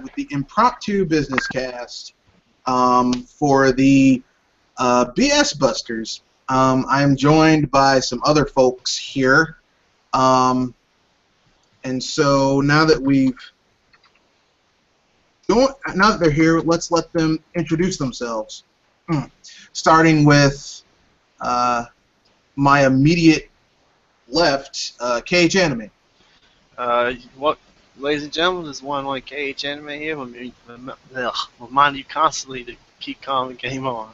with the Impromptu Business Cast for the BS Busters. I'm joined by some other folks here, and so now that they're here, let's let them introduce themselves. Starting with my immediate left, KH Anime. What, ladies and gentlemen, this is one like KH Anime here. Remind you constantly to keep calm and game on.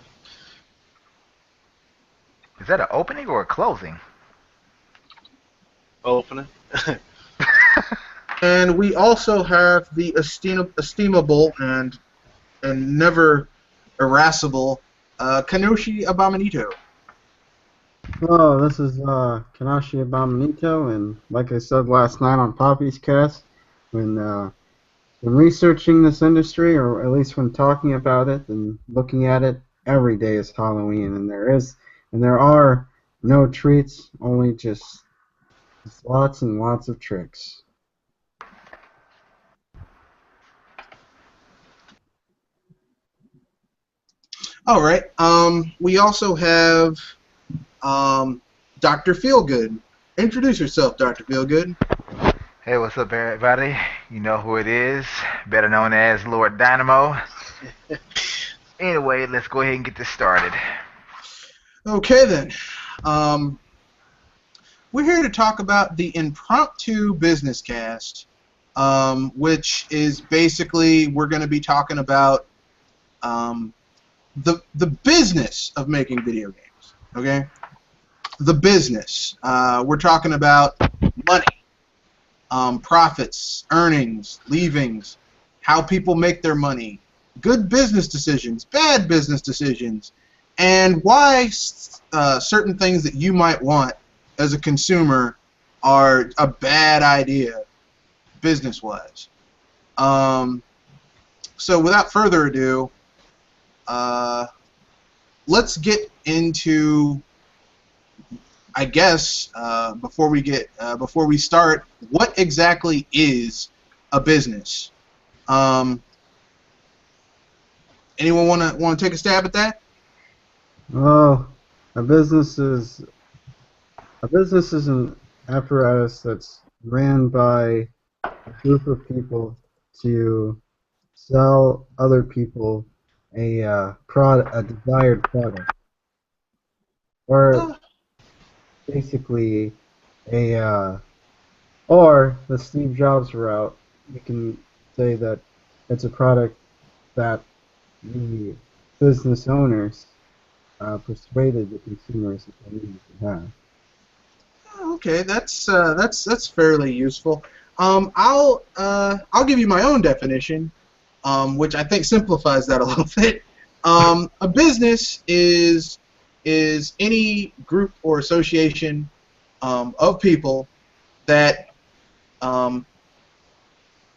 Is that an opening or a closing? Opening. And we also have the estimable and never irascible Kanoshi Abamanito. Hello, this is Kanashi Abamanito, and like I said last night on Poppy's Cast, when researching this industry, or at least when talking about it and looking at it, every day is Halloween, and there are no treats, only just lots and lots of tricks. All right. We also have Dr. Feelgood. Introduce yourself, Dr. Feelgood. Hey, what's up, everybody? You know who it is, better known as Lord Dynamo. Anyway, let's go ahead and get this started. Okay, then. We're here to talk about the Impromptu Business Cast, which is basically we're going to be talking about the business of making video games. Okay, the business. We're talking about money, profits, earnings, leavings, how people make their money, good business decisions, bad business decisions, and why certain things that you might want as a consumer are a bad idea business-wise. So without further ado, let's get into, I guess, before we start, what exactly is a business? Anyone want to take a stab at that? Well, a business is an apparatus that's ran by a group of people to sell other people a desired product, or basically or the Steve Jobs route. You can say that it's a product that the business owners persuaded the consumers that they needed to have. Okay, that's fairly useful. I'll give you my own definition, which I think simplifies that a little bit. A business is any group or association of people that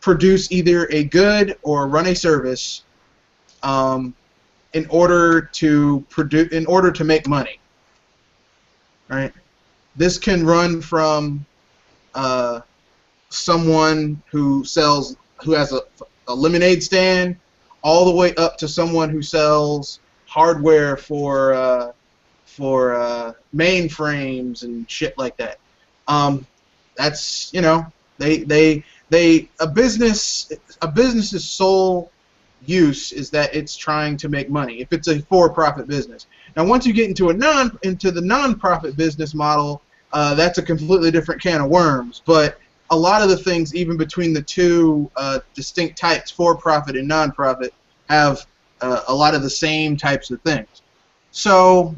produce either a good or run a service in order to make money. Right? This can run from someone who has a lemonade stand, all the way up to someone who sells hardware for mainframes and shit like that. That's, a business's sole use is that it's trying to make money. If it's a for-profit business. Now, once you get into the non-profit business model, that's a completely different can of worms. But a lot of the things, even between the two distinct types, for-profit and non-profit, have a lot of the same types of things. So,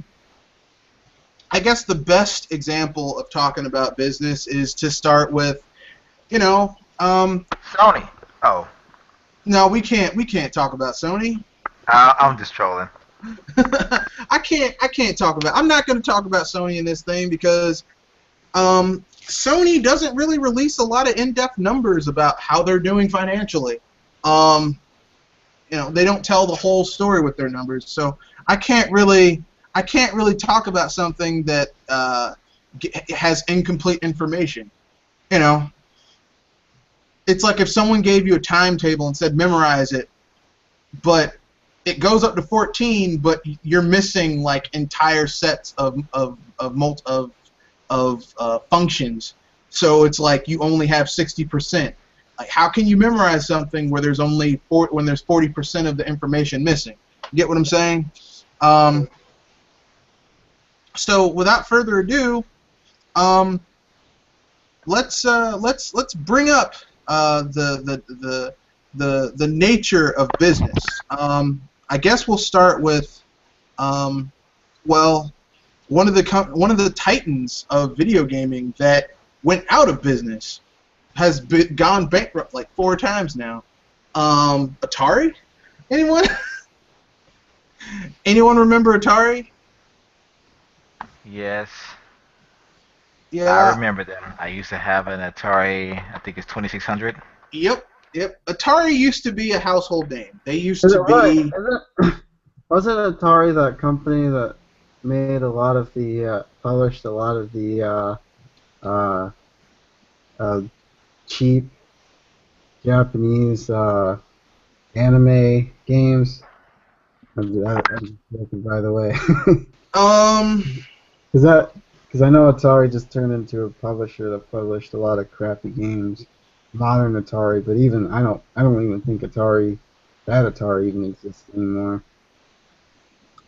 I guess the best example of talking about business is to start with, Sony. Oh. No, we can't talk about Sony. I'm just trolling. I can't talk about. I'm not going to talk about Sony in this thing because Sony doesn't really release a lot of in-depth numbers about how they're doing financially. They don't tell the whole story with their numbers, so I can't really talk about something that has incomplete information. it's like if someone gave you a timetable and said memorize it, but it goes up to 14, but you're missing like entire sets of functions. So it's like you only have 60%. Like, how can you memorize something where there's only when there's 40% of the information missing? You get what I'm saying? So without further ado, let's bring up the nature of business. I guess we'll start with well, one of the titans of video gaming that went out of business has gone bankrupt like 4 times now. Atari? Anyone? Anyone remember Atari? Yes. Yeah. I remember them. I used to have an Atari, I think it's 2600. Yep. Atari used to be a household name. They used Is it to right? be. Wasn't Atari that company that made a lot of the published a lot of the cheap Japanese anime games? I'm joking, by the way. Because I know Atari just turned into a publisher that published a lot of crappy games, modern Atari. But even I don't even think that Atari even exists anymore.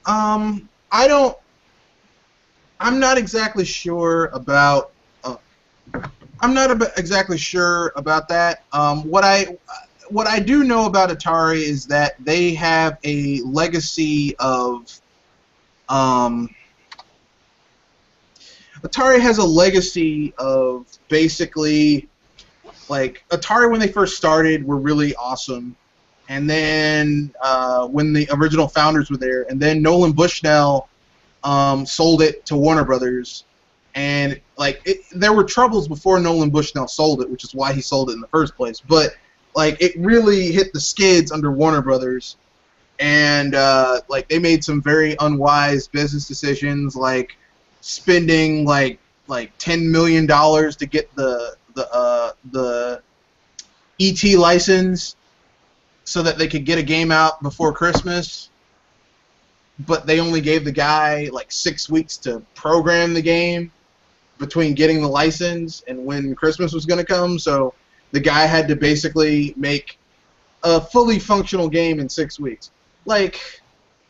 I don't. I'm not exactly sure about. I'm not exactly sure about that. What I do know about Atari is that they have a legacy of. Atari has a legacy of basically, like, Atari when they first started were really awesome, and then when the original founders were there, and then Nolan Bushnell sold it to Warner Brothers, and like there were troubles before Nolan Bushnell sold it, which is why he sold it in the first place. But like it really hit the skids under Warner Brothers, and like they made some very unwise business decisions, like spending like $10 million to get the ET license so that they could get a game out before Christmas, but they only gave the guy like 6 weeks to program the game between getting the license and when Christmas was going to come. So the guy had to basically make a fully functional game in 6 weeks, like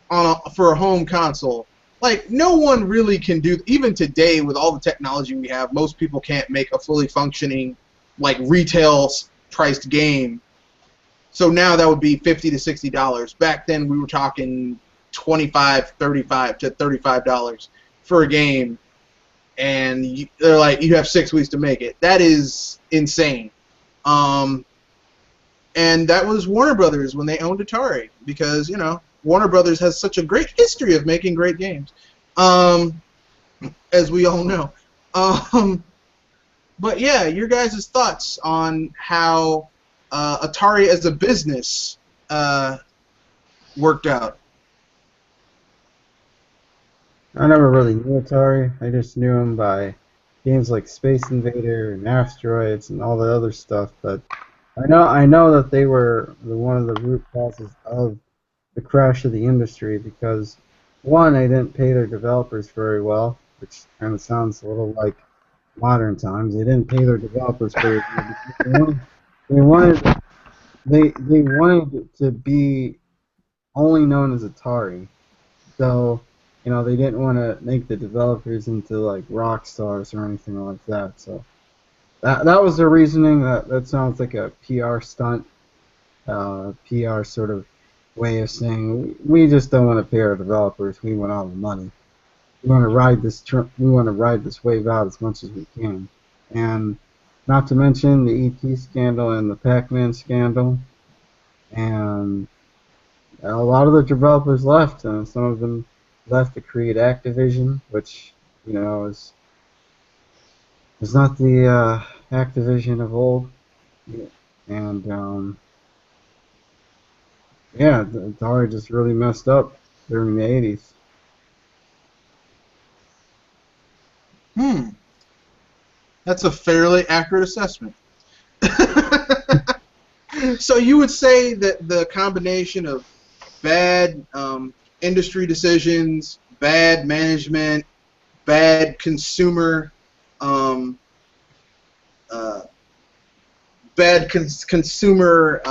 for a home console. Like, no one really can do, even today with all the technology we have, most people can't make a fully functioning, like, retail priced game. So now that would be $50 to $60. Back then we were talking $25, $35 to $35 for a game, and they're like, you have 6 weeks to make it. That is insane. And that was Warner Brothers when they owned Atari, because, you know, Warner Brothers has such a great history of making great games, as we all know. But yeah, your guys' thoughts on how Atari as a business worked out. I never really knew Atari. I just knew him by games like Space Invader and Asteroids and all the other stuff. But I know that they were one of the root causes of the crash of the industry because, one, they didn't pay their developers very well, which kind of sounds a little like modern times. They didn't pay their developers very well. They wanted they wanted it to be only known as Atari. So, you know, they didn't want to make the developers into like rock stars or anything like that. So that was the reasoning. That sounds like a PR stunt, PR sort of way of saying we just don't want to pay our developers. We want all the money. We want to ride this wave out as much as we can. And not to mention the ET scandal and the Pac-Man scandal. And a lot of the developers left, and some of them left to create Activision, which, you know, is not the Activision of old. And yeah, Atari just really messed up during the 80s. That's a fairly accurate assessment. So you would say that the combination of bad industry decisions, bad management, bad consumer, um, uh, consumer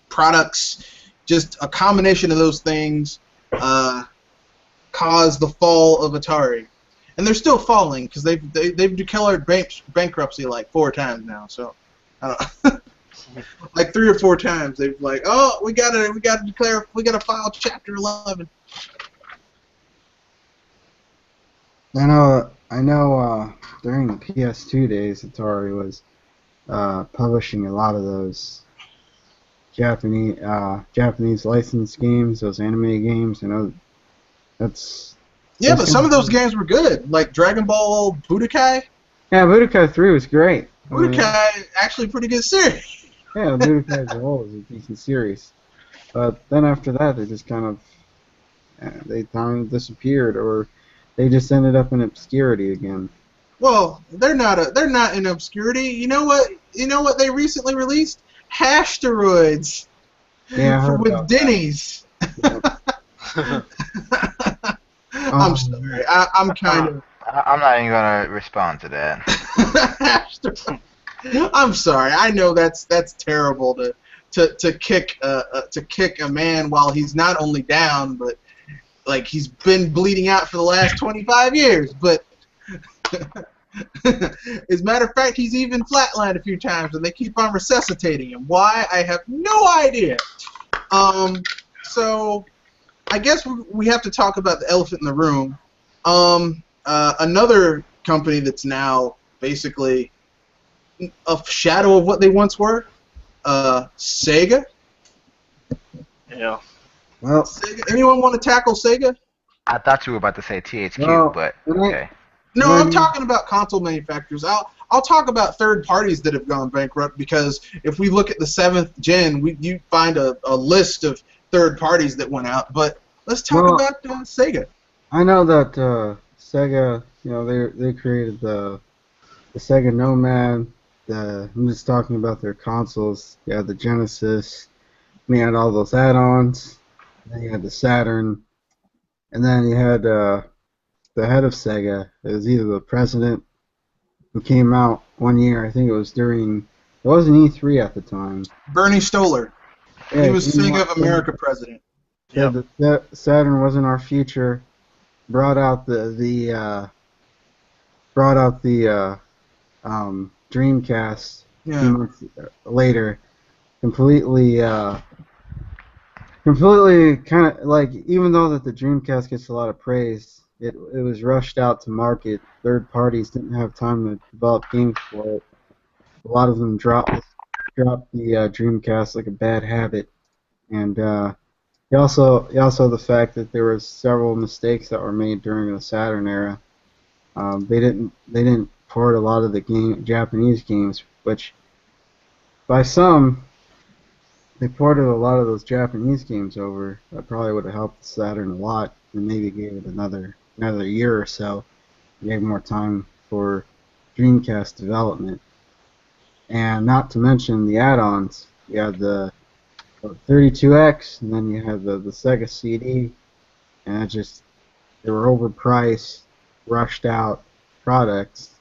products, just a combination of those things caused the fall of Atari. And they're still falling because they've declared bankruptcy like 4 times now. So, I don't like 3 or 4 times they've like, oh, we gotta file Chapter 11. I know. During the PS2 days, Atari was publishing a lot of those Japanese licensed games, those anime games. You know, that's Yeah, but some of those games were good, like Dragon Ball Budokai. Yeah, Budokai 3 was great. Budokai actually pretty good series. Yeah, Budokai as a whole is a decent series. But then after that, they just kind of disappeared, or they just ended up in obscurity again. Well, they're not in obscurity. You know what? They recently released Hashtaroids. Yeah, I heard with about Denny's. Yeah. I'm sorry. I'm kind of. I'm not even gonna respond to that. I'm sorry. I know that's terrible to kick a man while he's not only down, but like he's been bleeding out for the last 25 years. But as a matter of fact, he's even flatlined a few times, and they keep on resuscitating him. Why? I have no idea. So I guess we have to talk about the elephant in the room. Another company that's now basically a shadow of what they once were, Sega. Yeah. Well, Sega. Anyone want to tackle Sega? I thought you were about to say THQ, Well, but okay. No, I'm talking about console manufacturers. I'll talk about third parties that have gone bankrupt, because if we look at the 7th gen, you find a list of third parties that went out. But let's talk about Sega. I know that Sega, you know, they created the Sega Nomad. I'm just talking about their consoles. You had the Genesis. We had all those add-ons. Then you had the Saturn, and then you had the head of Sega. It was either the president, who came out one year. I think it was during. It wasn't E3 at the time. Bernie Stoller. Yeah, He was Sega of America president. Said that Saturn wasn't our future. Brought out the Dreamcast a few months later. Completely kind of like, even though that the Dreamcast gets a lot of praise, it was rushed out to market. Third parties didn't have time to develop games for it. A lot of them dropped the Dreamcast like a bad habit, and also the fact that there was several mistakes that were made during the Saturn era. They didn't port a lot of the Japanese games, which by some, they ported a lot of those Japanese games over. That probably would have helped the Saturn a lot, and maybe gave it another year or so. Gave more time for Dreamcast development. And not to mention the add-ons. You had the 32X, and then you had the Sega CD, and they were overpriced, rushed out products,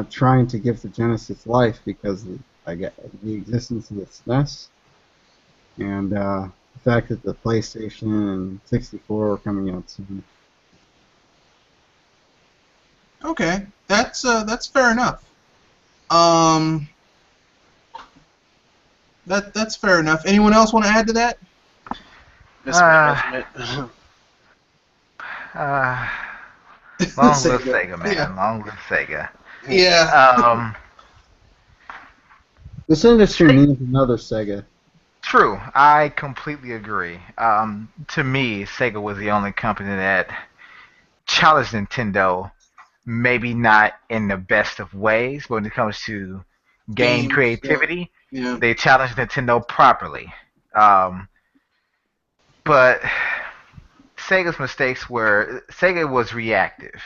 trying to give the Genesis life because of, the existence of the SNES, and the fact that the PlayStation and 64 were coming out soon. Okay, that's fair enough. That's fair enough. Anyone else want to add to that? Long live Sega, man. Yeah. Long live Sega. Yeah. This industry needs another Sega. True. I completely agree. To me, Sega was the only company that challenged Nintendo, maybe not in the best of ways, but when it comes to game creativity, they challenged Nintendo properly. But Sega's mistakes were, Sega was reactive.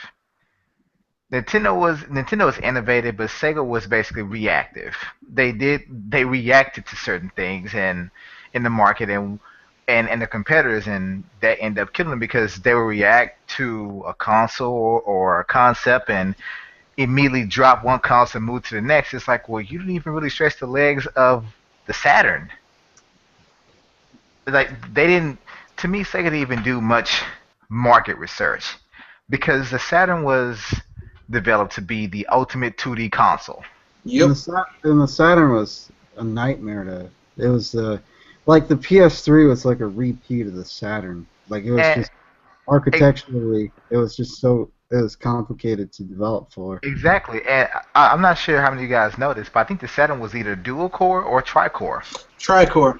Nintendo was innovative, but Sega was basically reactive. They reacted to certain things and in the market and the competitors, and that ended up killing them because they would react to a console or a concept and immediately drop one console and move to the next. It's like, well, you didn't even really stretch the legs of the Saturn. Like they didn't. To me, Sega didn't even do much market research because the Saturn was developed to be the ultimate 2D console. And Yep. the Saturn was a nightmare to. It was like the PS3 was like a repeat of the Saturn. Like it was And just architecturally, it was just so it was complicated to develop for. exactly. And I'm not sure how many of you guys know this, but I think the Saturn was either dual core or tri-core. Tricore.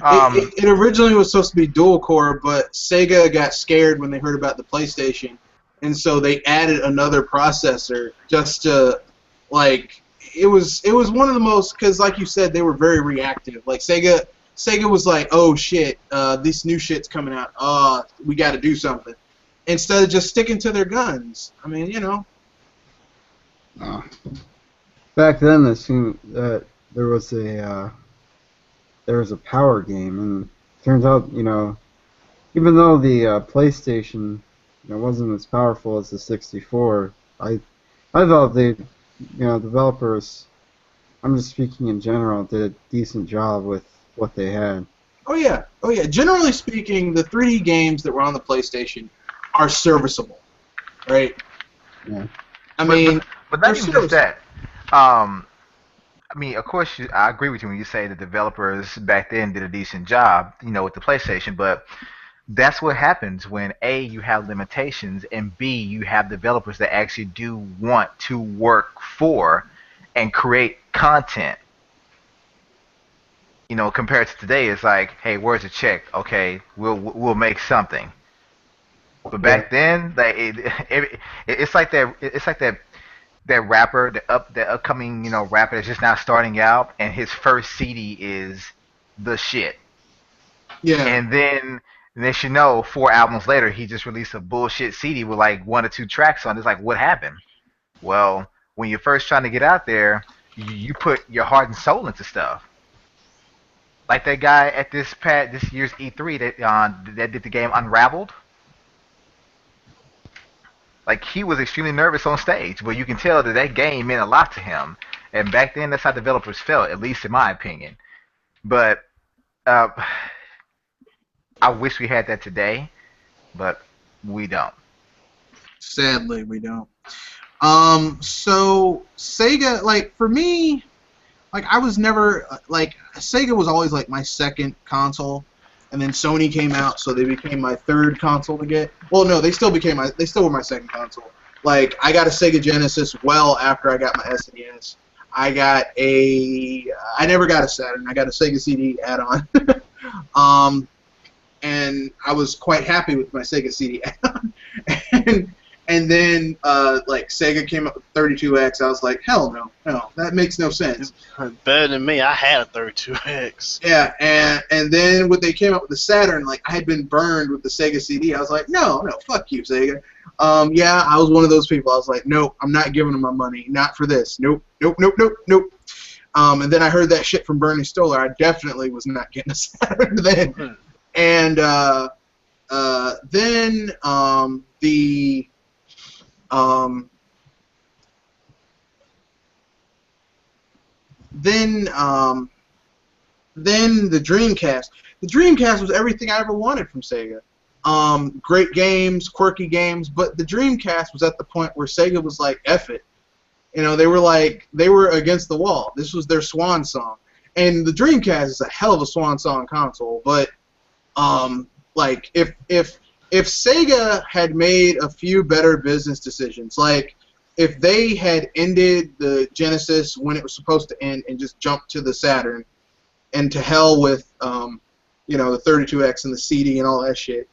Um, It originally was supposed to be dual core, but Sega got scared when they heard about the PlayStation, and so they added another processor just to like it was one of the most because like you said they were very reactive. Like Sega was like, oh shit, this new shit's coming out. We got to do something instead of just sticking to their guns. I mean, you know. Uh, Back then, it seemed that there was a power game, and turns out, even though the PlayStation, wasn't as powerful as the 64, I thought developers, I'm just speaking in general, did a decent job with what they had. Oh yeah, oh yeah. Generally speaking, the 3D games that were on the PlayStation are serviceable, right? Yeah. I but, mean, but but they're not even just serviceable. that. I mean, of course, I agree with you when you say the developers back then did a decent job, with the PlayStation. But that's what happens when A, you have limitations, and B, you have developers that actually do want to work for and create content. Compared to today, it's like, hey, where's the check? Okay, we'll make something. But Yeah. back then, like it's like that. It's like that rapper, the upcoming rapper that's just now starting out, and his first CD is the shit. Yeah. And then next you know, 4 albums later, he just released a bullshit CD with like one or two tracks on. It's like, what happened? Well, when you're first trying to get out there, you put your heart and soul into stuff. Like that guy at this year's E3 that did the game Unraveled. Like he was extremely nervous on stage, but you can tell that game meant a lot to him. And back then, that's how developers felt, at least in my opinion. But uh, I wish we had that today, but we don't. Sadly, we don't. So Sega, like for me, like I was never like Sega was always like my second console, and then Sony came out, so they became my third console to get. Well, no, they still were my second console. Like I got a Sega Genesis well after I got my SNES. I never got a Saturn. I got a Sega CD add-on. um, and I was quite happy with my Sega CD add-on. and and then like Sega came up with 32X. I was like, hell no, no, that makes no sense. Better than me. I had a 32X. Yeah, and then when they came up with the Saturn, like I had been burned with the Sega CD. I was like, no, no, fuck you, Sega. Yeah, I was one of those people. I was like, nope, I'm not giving them my money. Not for this. Nope, nope, nope, nope, nope. And then I heard that shit from Bernie Stoller. I definitely was not getting a Saturn then. And then um, then then the Dreamcast. The Dreamcast was everything I ever wanted from Sega. Great games, quirky games, but the Dreamcast was at the point where Sega was like, F it. They were against the wall. This was their swan song. And the Dreamcast is a hell of a swan song console, but like if Sega had made a few better business decisions, like if they had ended the Genesis when it was supposed to end and just jumped to the Saturn, and to hell with the 32X and the CD and all that shit,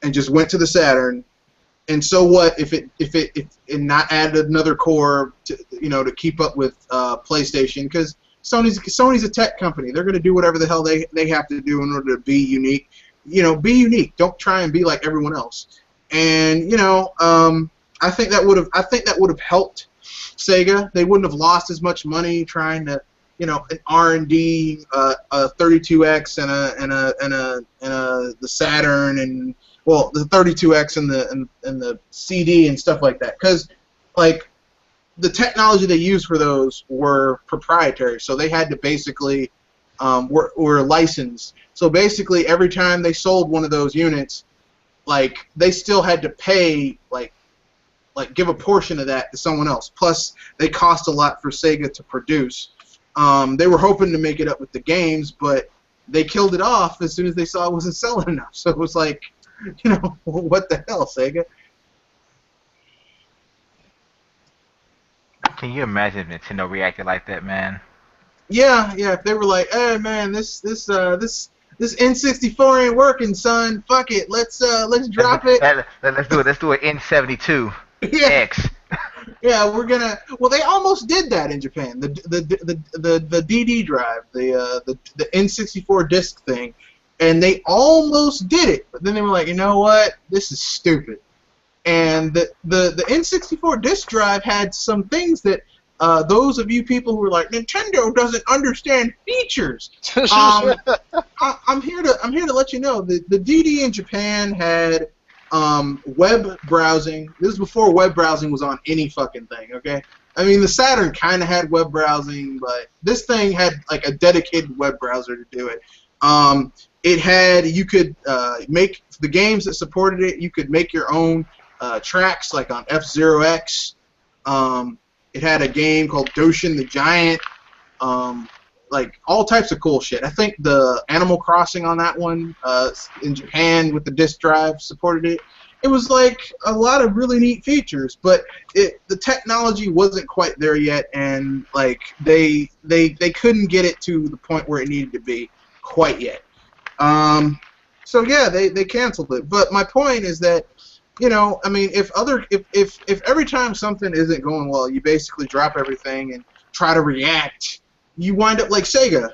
and just went to the Saturn. And so what if it not added another core to keep up with PlayStation, because Sony's a tech company. They're going to do whatever the hell they have to do in order to be unique. Be unique. Don't try and be like everyone else. And I think that would have helped Sega. They wouldn't have lost as much money trying to, you know, an R&D, a 32X and the Saturn and well the 32X and the CD and stuff like that. Because like the technology they used for those were proprietary, so they had to basically were licensed. So basically, every time they sold one of those units, like they still had to pay like give a portion of that to someone else. Plus, they cost a lot for Sega to produce. They were hoping to make it up with the games, but they killed it off as soon as they saw it wasn't selling enough. So it was like, you know, what the hell, Sega? Can you imagine if Nintendo reacted like that, man? Yeah, yeah. If they were like, "Hey, man, this N64 ain't working, son. Fuck it. Let's drop it." Let's do it. Let's do an N72 Yeah, X. yeah. We're gonna. Well, they almost did that in Japan. The DD drive, the N64 disc thing, and they almost did it. But then they were like, you know what? This is stupid. And the N64 disc drive had some things that those of you people who were like, Nintendo doesn't understand features. I'm here to let you know the DD in Japan had web browsing. This is before web browsing was on any fucking thing. Okay, I mean the Saturn kind of had web browsing, but this thing had like a dedicated web browser to do it. It had you could make the games that supported it. You could make your own tracks like on F-Zero X. It had a game called Doshin the Giant, like all types of cool shit. I think the Animal Crossing on that one in Japan with the disk drive supported it. It was like a lot of really neat features, but the technology wasn't quite there yet, and like they couldn't get it to the point where it needed to be quite yet. So yeah, they canceled it. But my point is that, you know, I mean, if every time something isn't going well, you basically drop everything and try to react, you wind up like Sega.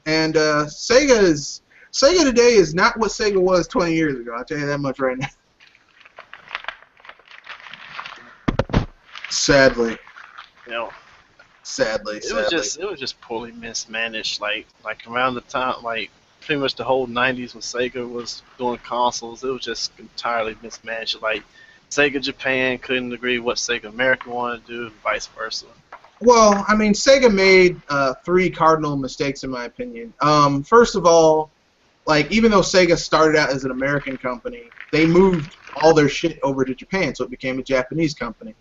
And Sega today is not what Sega was 20 years ago. I'll tell you that much right now. Sadly. You know, Sadly. it was just poorly mismanaged. Like around the time, like pretty much the whole 90s when Sega was doing consoles, it was just entirely mismanaged. Like Sega Japan couldn't agree what Sega America wanted to do, and vice versa. Well, I mean, Sega made 3 cardinal mistakes in my opinion. First of all, like even though Sega started out as an American company, they moved all their shit over to Japan, so it became a Japanese company.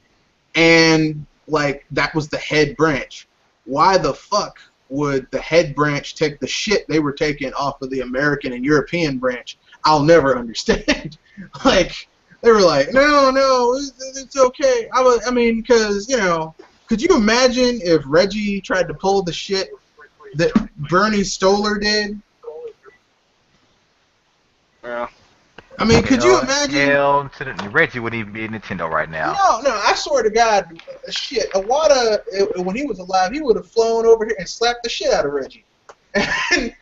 And like that was the head branch. Why the fuck would the head branch take the shit they were taking off of the American and European branch? I'll never understand. Like they were like, no, it's okay. I mean, because you know, could you imagine if Reggie tried to pull the shit that Bernie Stoller did? Yeah. I mean, could you imagine? Hell to the Reggie wouldn't even be in Nintendo right now. No, I swear to God, shit, Iwata, when he was alive, he would have flown over here and slapped the shit out of Reggie. And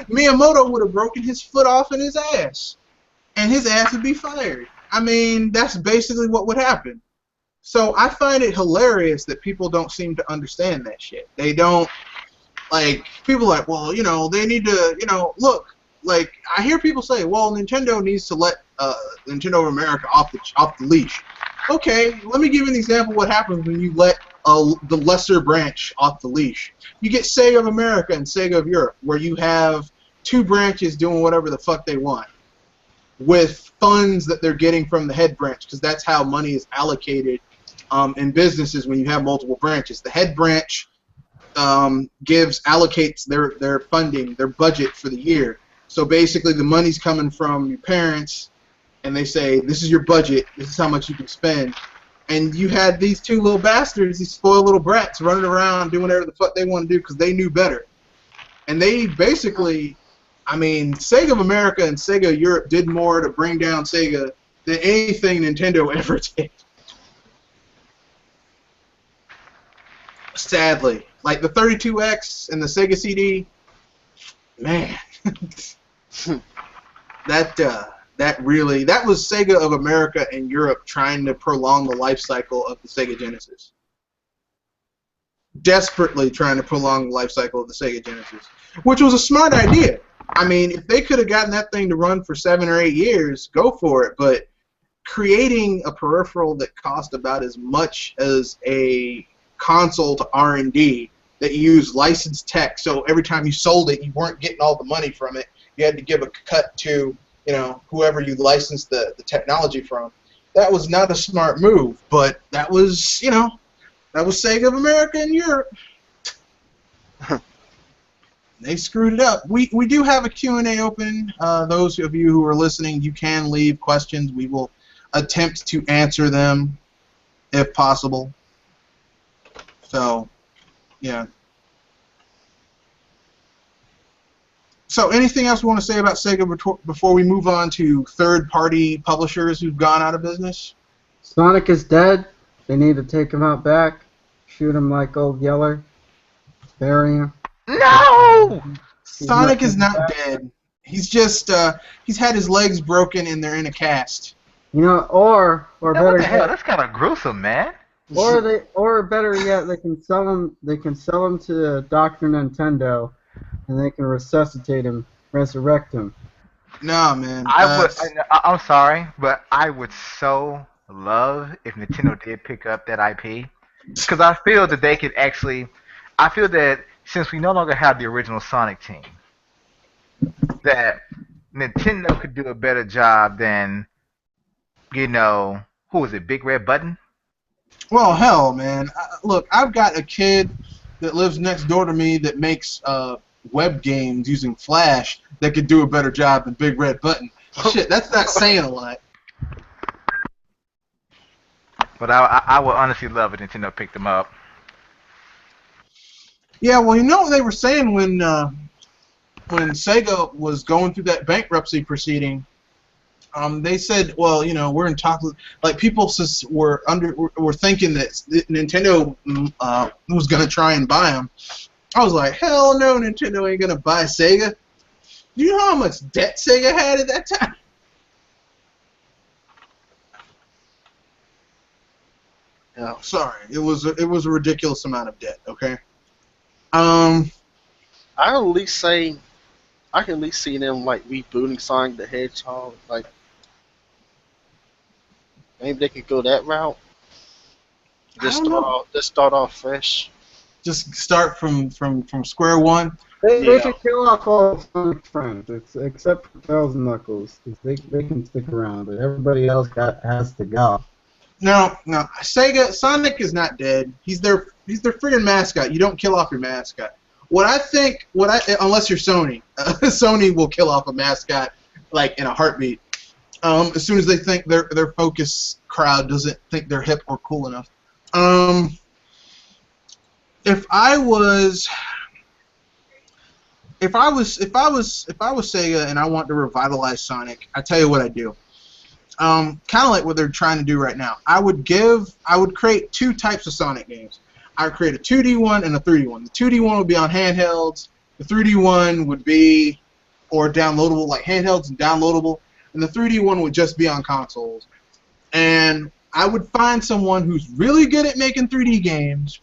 Miyamoto would have broken his foot off in his ass. And his ass would be fired. I mean, that's basically what would happen. So I find it hilarious that people don't seem to understand that shit. They don't, like, people are like, well, you know, they need to, you know, look. Like I hear people say, well, Nintendo needs to let Nintendo of America off the leash. Okay, let me give you an example of what happens when you let the lesser branch off the leash. You get Sega of America and Sega of Europe, where you have 2 branches doing whatever the fuck they want with funds that they're getting from the head branch, because that's how money is allocated in businesses when you have multiple branches. The head branch allocates their funding, their budget for the year. So basically the money's coming from your parents, and they say, this is your budget, this is how much you can spend. And you had these 2 little bastards, these spoiled little brats, running around doing whatever the fuck they want to do because they knew better. And they basically, I mean, Sega of America and Sega of Europe did more to bring down Sega than anything Nintendo ever did. Sadly. Like the 32X and the Sega CD, man. That That was Sega of America and Europe trying to prolong the life cycle of the Sega Genesis. Desperately trying to prolong the life cycle of the Sega Genesis, which was a smart idea. I mean, if they could have gotten that thing to run for 7 or 8 years, go for it. But creating a peripheral that cost about as much as a console to R&D, that you use licensed tech, so every time you sold it, you weren't getting all the money from it. You had to give a cut to, you know, whoever you licensed the technology from. That was not a smart move, but that was, you know, that was Sega of America and Europe. They screwed it up. We do have a Q&A open. Those of you who are listening, you can leave questions. We will attempt to answer them if possible. So, yeah. So, anything else we want to say about Sega before we move on to third-party publishers who've gone out of business? Sonic is dead. They need to take him out back, shoot him like old Yeller, bury him. No! Sonic is not dead. He's just he's had his legs broken and they're in a cast. You know, or What better the hell? yet, That's kind of gruesome, man. or better yet, they can sell him. They can sell him to Dr. Nintendo, and they can resuscitate him, resurrect him. No, man. I'm sorry, but I would so love if Nintendo did pick up that IP, because I feel that they could actually. I feel that since we no longer have the original Sonic team, that Nintendo could do a better job than, you know, who was it, Big Red Button? Well, hell, man. Look, I've got a kid that lives next door to me that makes web games using Flash that could do a better job than Big Red Button. Shit, that's not saying a lot. But I would honestly love if Nintendo picked them up. Yeah, well, you know what they were saying when Sega was going through that bankruptcy proceeding. They said, well, you know, we're in talks. Like people were thinking that Nintendo was going to try and buy them. I was like, hell no, Nintendo ain't going to buy Sega. Do you know how much debt Sega had at that time? No, sorry, it was a ridiculous amount of debt. Okay. I can at least see them like rebooting Sonic the Hedgehog. Like maybe they could go that route. Just start off fresh. Just start from square one. They should kill off all of Sonic's friends, except for Tails and Knuckles, because they can stick around, but everybody else has to go. No, Sonic is not dead. He's their friggin' mascot. You don't kill off your mascot. Unless you're Sony, Sony will kill off a mascot like in a heartbeat. As soon as they think their focus crowd doesn't think they're hip or cool enough. If I was Sega and I want to revitalize Sonic, I tell you what I'd do. Kind of like what they're trying to do right now. I would create two types of Sonic games. I would create a 2D one and a 3D one. The 2D one would be on handhelds. The 3D one would be downloadable, like handhelds and downloadable. And the 3D one would just be on consoles. And I would find someone who's really good at making 3D games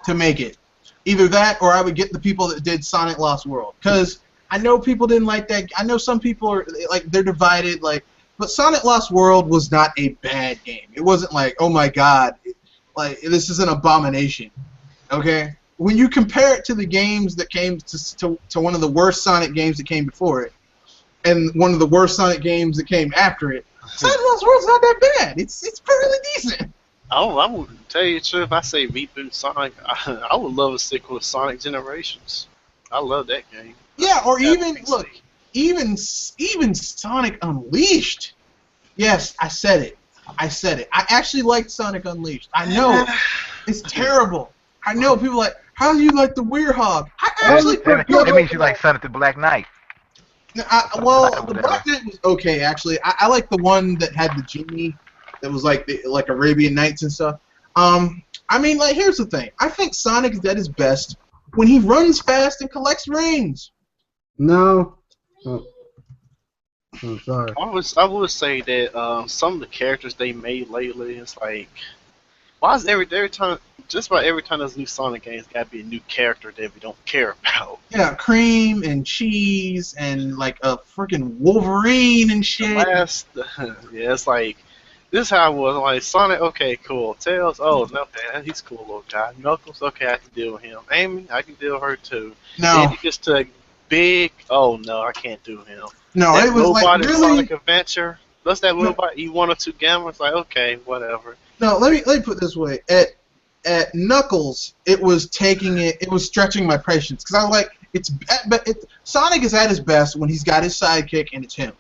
to make it. Either that, or I would get the people that did Sonic Lost World. Because I know people didn't like that. I know some people are like they're divided. But Sonic Lost World was not a bad game. It wasn't like, oh my god, like this is an abomination. Okay, when you compare it to the games that came to one of the worst Sonic games that came before it, and one of the worst Sonic games that came after it, Sonic Lost World's not that bad. It's pretty decent. I would tell you the truth. If I say reboot Sonic, I would love a sequel to Sonic Generations. I love that game. Yeah, or even Sonic Unleashed. Yes, I said it. I actually liked Sonic Unleashed. I know it's terrible. I know people are like, how do you like the Werehog? I actually. That means you like Sonic the Black Knight. The Black Knight was okay actually. I like the one that had the genie, that was like Arabian Nights and stuff. I mean, like, here's the thing. I think Sonic is at his best when he runs fast and collects rings. No. Oh. I'm sorry. I would say that some of the characters they made lately, it's like, why is every time, just about every time there's a new Sonic game, it's got to be a new character that we don't care about. Yeah, cream and cheese and like a freaking Wolverine and The shit. last, yeah, it's like, this is how it was. I'm like, Sonic, okay, cool. Tails, oh, no, man, he's a cool little guy. Knuckles, okay, I can deal with him. Amy, I can deal with her too. No, Then he gets to big, oh, no, I can't do him. no, That it was like robot in really. Sonic Adventure, that's that robot E1 or 2 Gamma. It's like, okay, whatever. No, let me put it this way. At Knuckles, it was stretching my patience because I was like, Sonic is at his best when he's got his sidekick and it's him.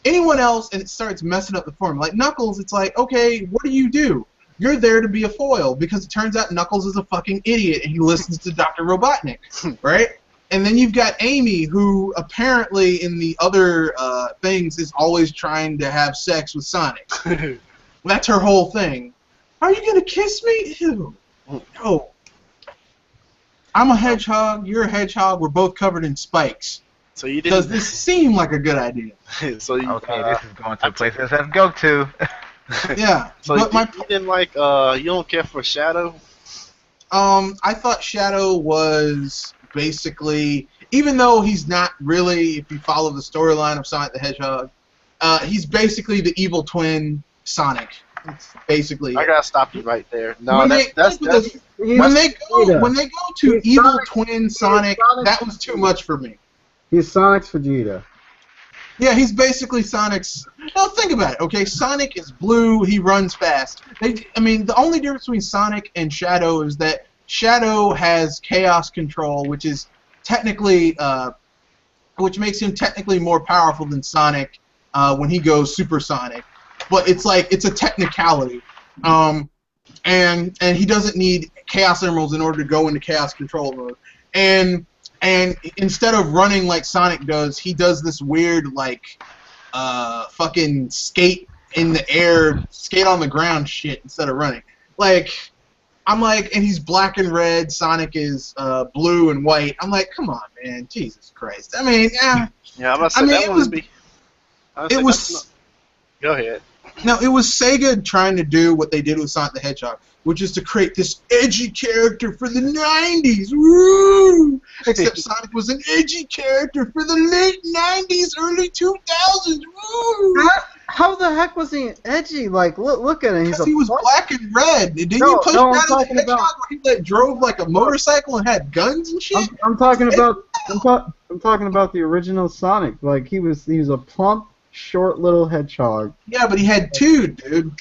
Anyone else and it starts messing up the form. Like Knuckles, it's like, okay, what do? You're there to be a foil because it turns out Knuckles is a fucking idiot and he listens to Dr. Robotnik, right? And then you've got Amy, who apparently in the other things is always trying to have sex with Sonic. That's her whole thing. Are you gonna kiss me? Ew. No. I'm a hedgehog. You're a hedgehog. We're both covered in spikes. So you Does didn't. this seem like a good idea? So you, Okay, this is going to a place it says go to. Yeah. so But you didn't like. You don't care for Shadow. I thought Shadow was basically, even though he's not really, if you follow the storyline of Sonic the Hedgehog, he's basically the evil twin Sonic. It's basically. I gotta stop you right there. No, when that's when they go to He's evil Sonic- twin Sonic, that was too much for me. He's Sonic's Vegeta. Yeah, he's basically Sonic's. No, think about it. Okay, Sonic is blue. He runs fast. I mean, the only difference between Sonic and Shadow is that Shadow has chaos control, which is technically, which makes him technically more powerful than Sonic when he goes supersonic. But it's like it's a technicality, and he doesn't need Chaos Emeralds in order to go into Chaos Control mode. And instead of running like Sonic does, he does this weird like fucking skate in the air, skate on the ground shit instead of running. Like I'm like, and he's black and red. Sonic is blue and white. I'm like, come on, man, Jesus Christ. I mean, yeah. I'm about to say that would be. It was. Go ahead. Now, it was Sega trying to do what they did with Sonic the Hedgehog, which is to create this edgy character for the 90s. Woo! Except Sonic was an edgy character for the late 90s, early 2000s. Woo! How the heck was he edgy? Like, look at him. Because he was black and red. Didn't No, you push no, I'm Shadow the talking Hedgehog about- where he like, drove like a motorcycle and had guns and shit? I'm talking about. I'm talking about the original Sonic. Like he was a plump, short little hedgehog. Yeah, but he had two, dude.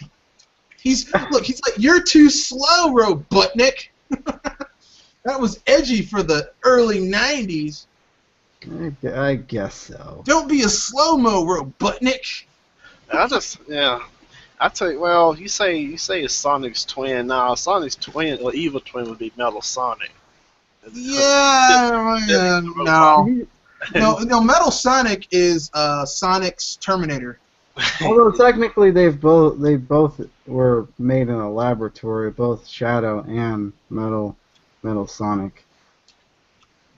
He's like, you're too slow, Robotnik. That was edgy for the early 90s. I guess so. Don't be a slow-mo, Robotnik. I tell you. Well, you say it's Sonic's twin. Nah, Sonic's twin or evil twin would be Metal Sonic. Yeah, no. Metal Sonic is Sonic's Terminator. Although technically they both were made in a laboratory, both Shadow and Metal Sonic.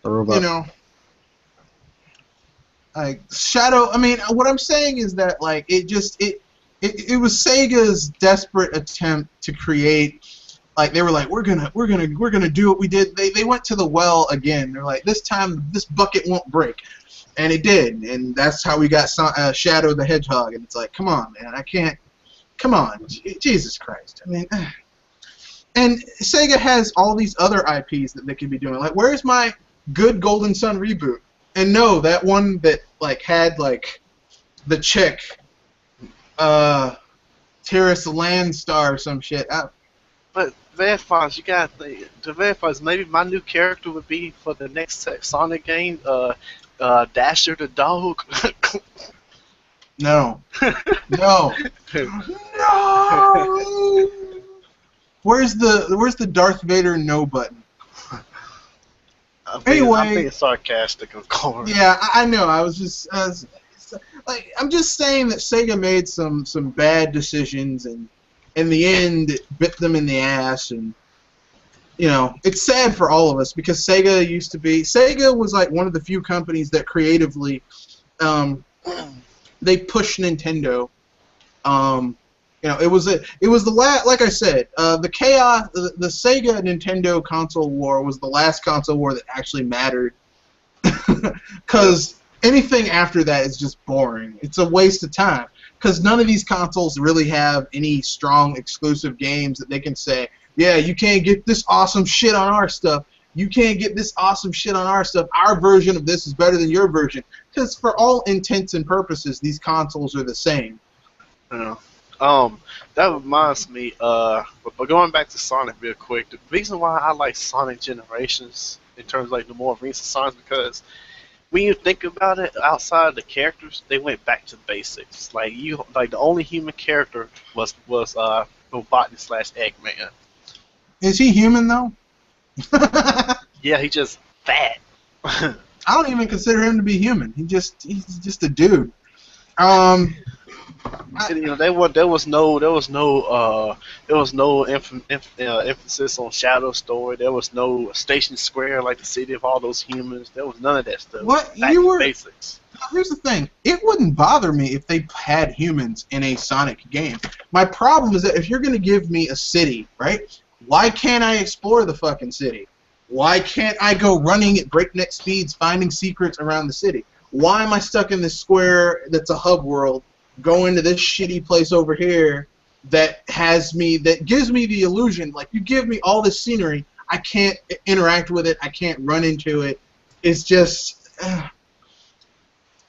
A robot. You know, like Shadow. I mean, what I'm saying is that like it was Sega's desperate attempt to create. Like they were like, we're gonna do what we did. They went to the well again. They're like, this time this bucket won't break, and it did, and that's how we got Shadow the Hedgehog. And it's like, come on, man, I can't. Come on, Jesus Christ. I mean, and Sega has all these other IPs that they could be doing. Like, where's my good Golden Sun reboot? And no, that one that like had like the chick, Terrace Landstar or some shit. But Verifaz, you got the Verifaz. Maybe my new character would be for the next Sonic game, Dasher the dog. No. No. No. Where's the Darth Vader no button? I'm Anyway, being sarcastic, of course. Yeah, I know. I was just like, I'm just saying that Sega made some bad decisions, and in the end, it bit them in the ass, and you know, it's sad for all of us because Sega was like one of the few companies that creatively they pushed Nintendo. It was the last, like I said, the chaos, the Sega Nintendo console war was the last console war that actually mattered, because anything after that is just boring. It's a waste of time, because none of these consoles really have any strong exclusive games that they can say, yeah, you can't get this awesome shit on our stuff. You can't get this awesome shit on our stuff. Our version of this is better than your version. Because for all intents and purposes, these consoles are the same. Yeah. That reminds me, but going back to Sonic real quick, the reason why I like Sonic Generations in terms of like the more recent Sonics, because when you think about it, outside of the characters, they went back to the basics. Like the only human character was Robotnik / Eggman. Is he human, though? Yeah, he just fat. I don't even consider him to be human. He's just a dude. There was no emphasis on Shadow Story. There was no Station Square like the city of all those humans. There was none of that stuff. Basics. Here's the thing. It wouldn't bother me if they had humans in a Sonic game. My problem is that if you're going to give me a city, right, why can't I explore the fucking city? Why can't I go running at breakneck speeds finding secrets around the city? Why am I stuck in this square that's a hub world, going to this shitty place over here that gives me the illusion, like, you give me all this scenery, I can't interact with it, I can't run into it. It's just...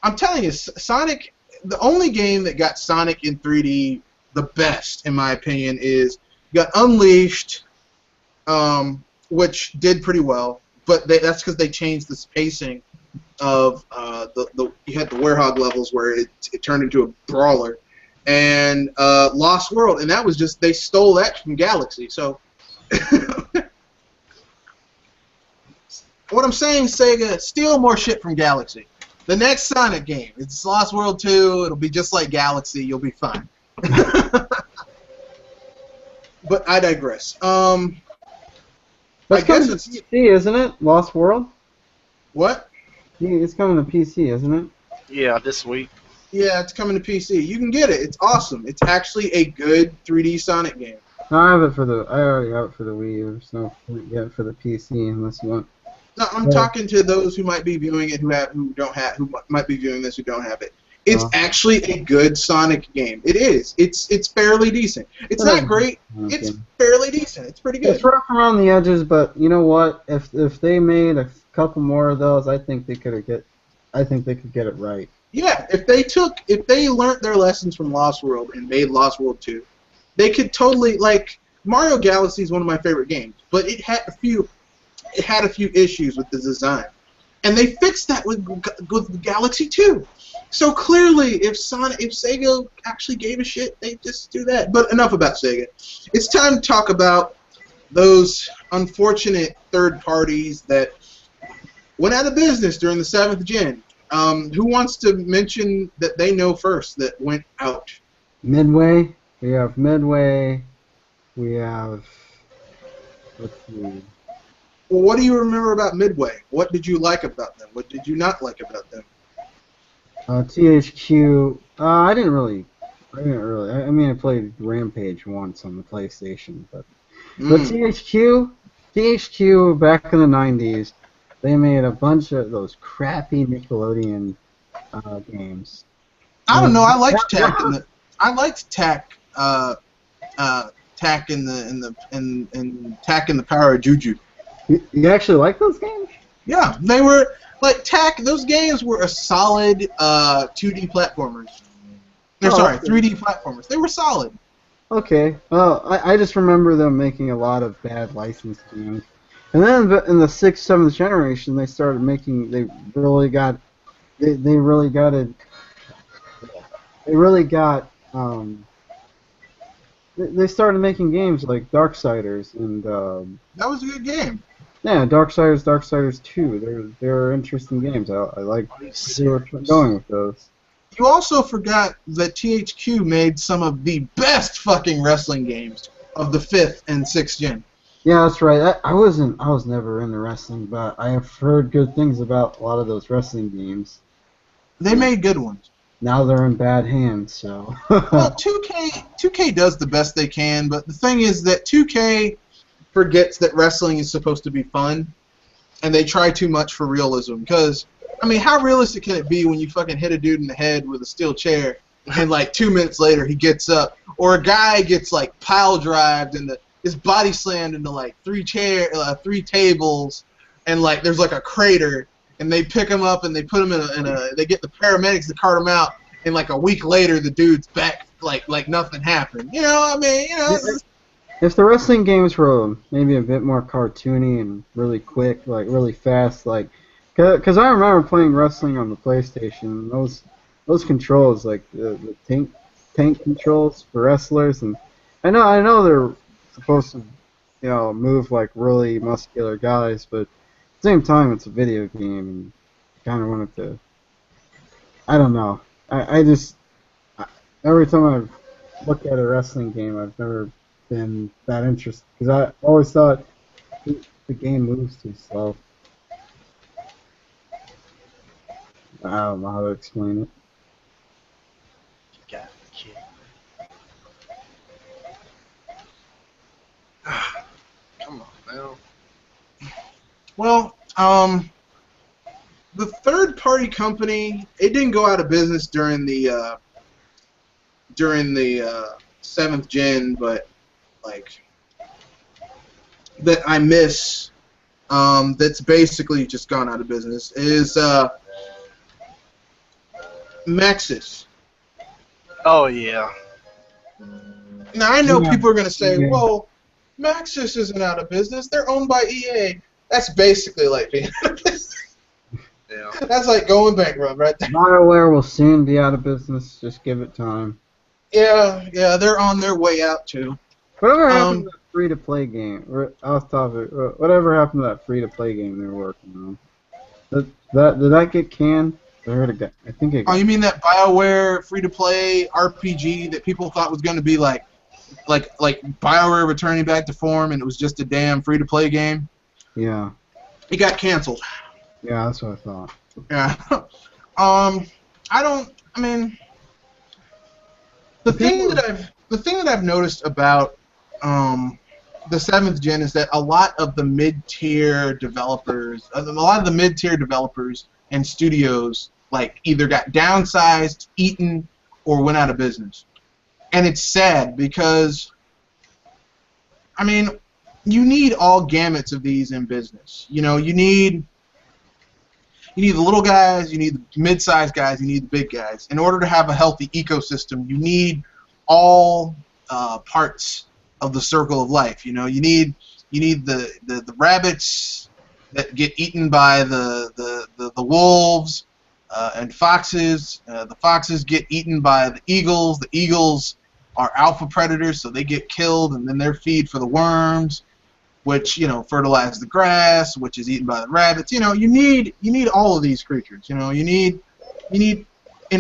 I'm telling you, Sonic, the only game that got Sonic in 3D the best, in my opinion, is you got Unleashed, which did pretty well, but that's because they changed the spacing of you had the Werehog levels where it turned into a brawler, and Lost World, and that was just, they stole that from Galaxy. So what I'm saying, Sega, steal more shit from Galaxy. The next Sonic game, it's Lost World 2, it'll be just like Galaxy, you'll be fine. But I digress. That's coming to PC, isn't it? Lost World? What? Yeah, it's coming to PC, isn't it? Yeah, this week. Yeah, it's coming to PC. You can get it. It's awesome. It's actually a good 3D Sonic game. No, I already have it for the Wii U, so get it for the PC unless you want. No, I'm talking to those who might be viewing it who might be viewing this who don't have it. It's actually a good Sonic game. It is. It's fairly decent. It's not great. It's fairly decent. It's pretty good. It's rough around the edges, but you know what? If they made a couple more of those, I think they could get it right. Yeah, if they learned their lessons from Lost World and made Lost World 2, they could totally, like, Mario Galaxy is one of my favorite games, but it had a few issues with the design. And they fixed that with Galaxy 2. So clearly, if Sega actually gave a shit, they just do that. But enough about Sega. It's time to talk about those unfortunate third parties that went out of business during the 7th gen. Who wants to mention that they know first that went out? Midway. We have Midway. We have... Let's see. Well, what do you remember about Midway? What did you like about them? What did you not like about them? THQ. I didn't really. I mean, I played Rampage once on the PlayStation, but THQ back in the '90s, they made a bunch of those crappy Nickelodeon games. I don't know. I liked Tak in the. I liked Tak. Tak in the Power of Juju. You actually like those games? Yeah, they were like Tak. Those games were a solid 2D platformers. Sorry, 3D platformers. They were solid. Okay. Well, I just remember them making a lot of bad licensed games, and then in the 6th, 7th generation, they started making. They really got it. They started making games like Darksiders and. That was a good game. Yeah, Darksiders 2. They're interesting games. I like they were going with those. You also forgot that THQ made some of the best fucking wrestling games of the 5th and 6th gen. Yeah, that's right. I was never into wrestling, but I have heard good things about a lot of those wrestling games. They made good ones. now they're in bad hands. So. Well, 2K does the best they can, but the thing is that 2K forgets that wrestling is supposed to be fun, and they try too much for realism. Because, I mean, how realistic can it be when you fucking hit a dude in the head with a steel chair, and like 2 minutes later he gets up, or a guy gets like pile drived and his body slammed into like three tables, and like there's like a crater, and they pick him up and they put him they get the paramedics to cart him out, and like a week later the dude's back like nothing happened. You know, I mean, you know. If the wrestling games were maybe a bit more cartoony and really quick, like really fast, like, because I remember playing wrestling on the PlayStation, those controls, like the tank controls for wrestlers, and I know they're supposed to, move like really muscular guys, but at the same time it's a video game, and I kind of wanted to. I don't know. Every time I've looked at a wrestling game, I've never been that interested because I always thought the game moves too slow. I don't know how to explain it. Got it, kid. Come on now. Well, the third-party company, it didn't go out of business during the 7th gen, but like that I miss, that's basically just gone out of business is Maxis. Oh yeah. Now I know Yeah. people are gonna say, Yeah. "Well, Maxis isn't out of business. They're owned by EA." That's basically like being out of business. Yeah. That's like going bankrupt right there. BioWare will soon be out of business. Just give it time. Yeah, they're on their way out too. Whatever happened to that free-to-play game? Off topic. Whatever happened to that free-to-play game they were working on? Did that get canned? I heard it got. I think it Oh, got. you mean that BioWare free-to-play RPG that people thought was going to be like BioWare returning back to form, and it was just a damn free-to-play game? Yeah. It got canceled. Yeah, that's what I thought. Yeah. I mean, the thing that I've noticed about the 7th gen is that a lot of the mid-tier developers, and studios, like, either got downsized, eaten, or went out of business. And it's sad because, I mean, you need all gamuts of these in business. You know, you need the little guys, you need the mid-sized guys, you need the big guys. In order to have a healthy ecosystem, you need all parts of the circle of life. You know, you need the rabbits that get eaten by the wolves and foxes. The foxes get eaten by the eagles. The eagles are alpha predators, so they get killed, and then they're feed for the worms, which, you know, fertilize the grass, which is eaten by the rabbits. You know, you need all of these creatures. You know, you need in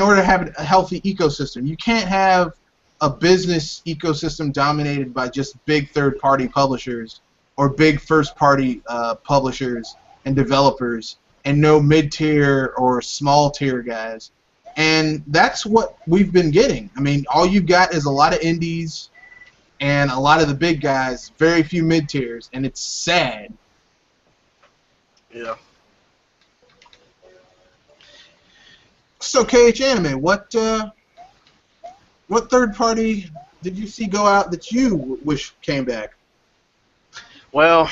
order to have a healthy ecosystem. You can't have a business ecosystem dominated by just big third-party publishers or big first-party publishers and developers, and no mid-tier or small-tier guys. And that's what we've been getting. I mean, all you've got is a lot of indies and a lot of the big guys, very few mid-tiers, and it's sad. Yeah. So, KH Anime, what third party did you see go out that you wish came back? Well,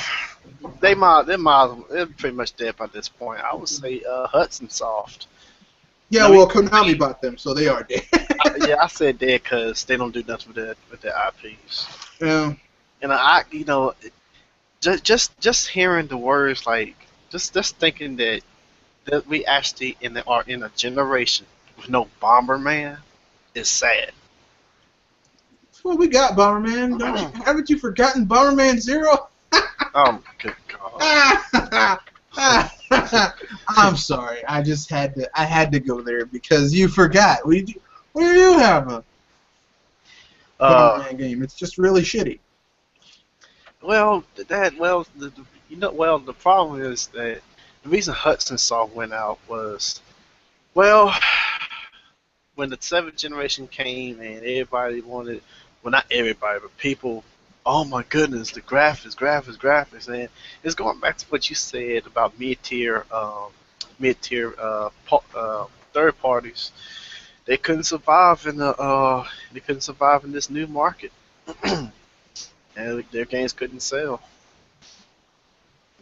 they're pretty much dead by this point. I would say Hudson Soft. Yeah, well, Konami bought them, so they are dead. I said dead because they don't do nothing with their IPs. Yeah. And just hearing the words, like just thinking that we actually are in a generation with no Bomberman is sad. Well, we got Bomberman. Haven't you forgotten Bomberman Zero? Oh, good God. I'm sorry. I just had to go there because you forgot. We do have a Bomberman game. It's just really shitty. Well, the problem is that the reason Hudson Soft went out was, well, when the seventh generation came and everybody wanted, well, not everybody, but people. Oh my goodness, the graphics, and it's going back to what you said about mid tier third parties. They couldn't survive in this new market, and their games couldn't sell.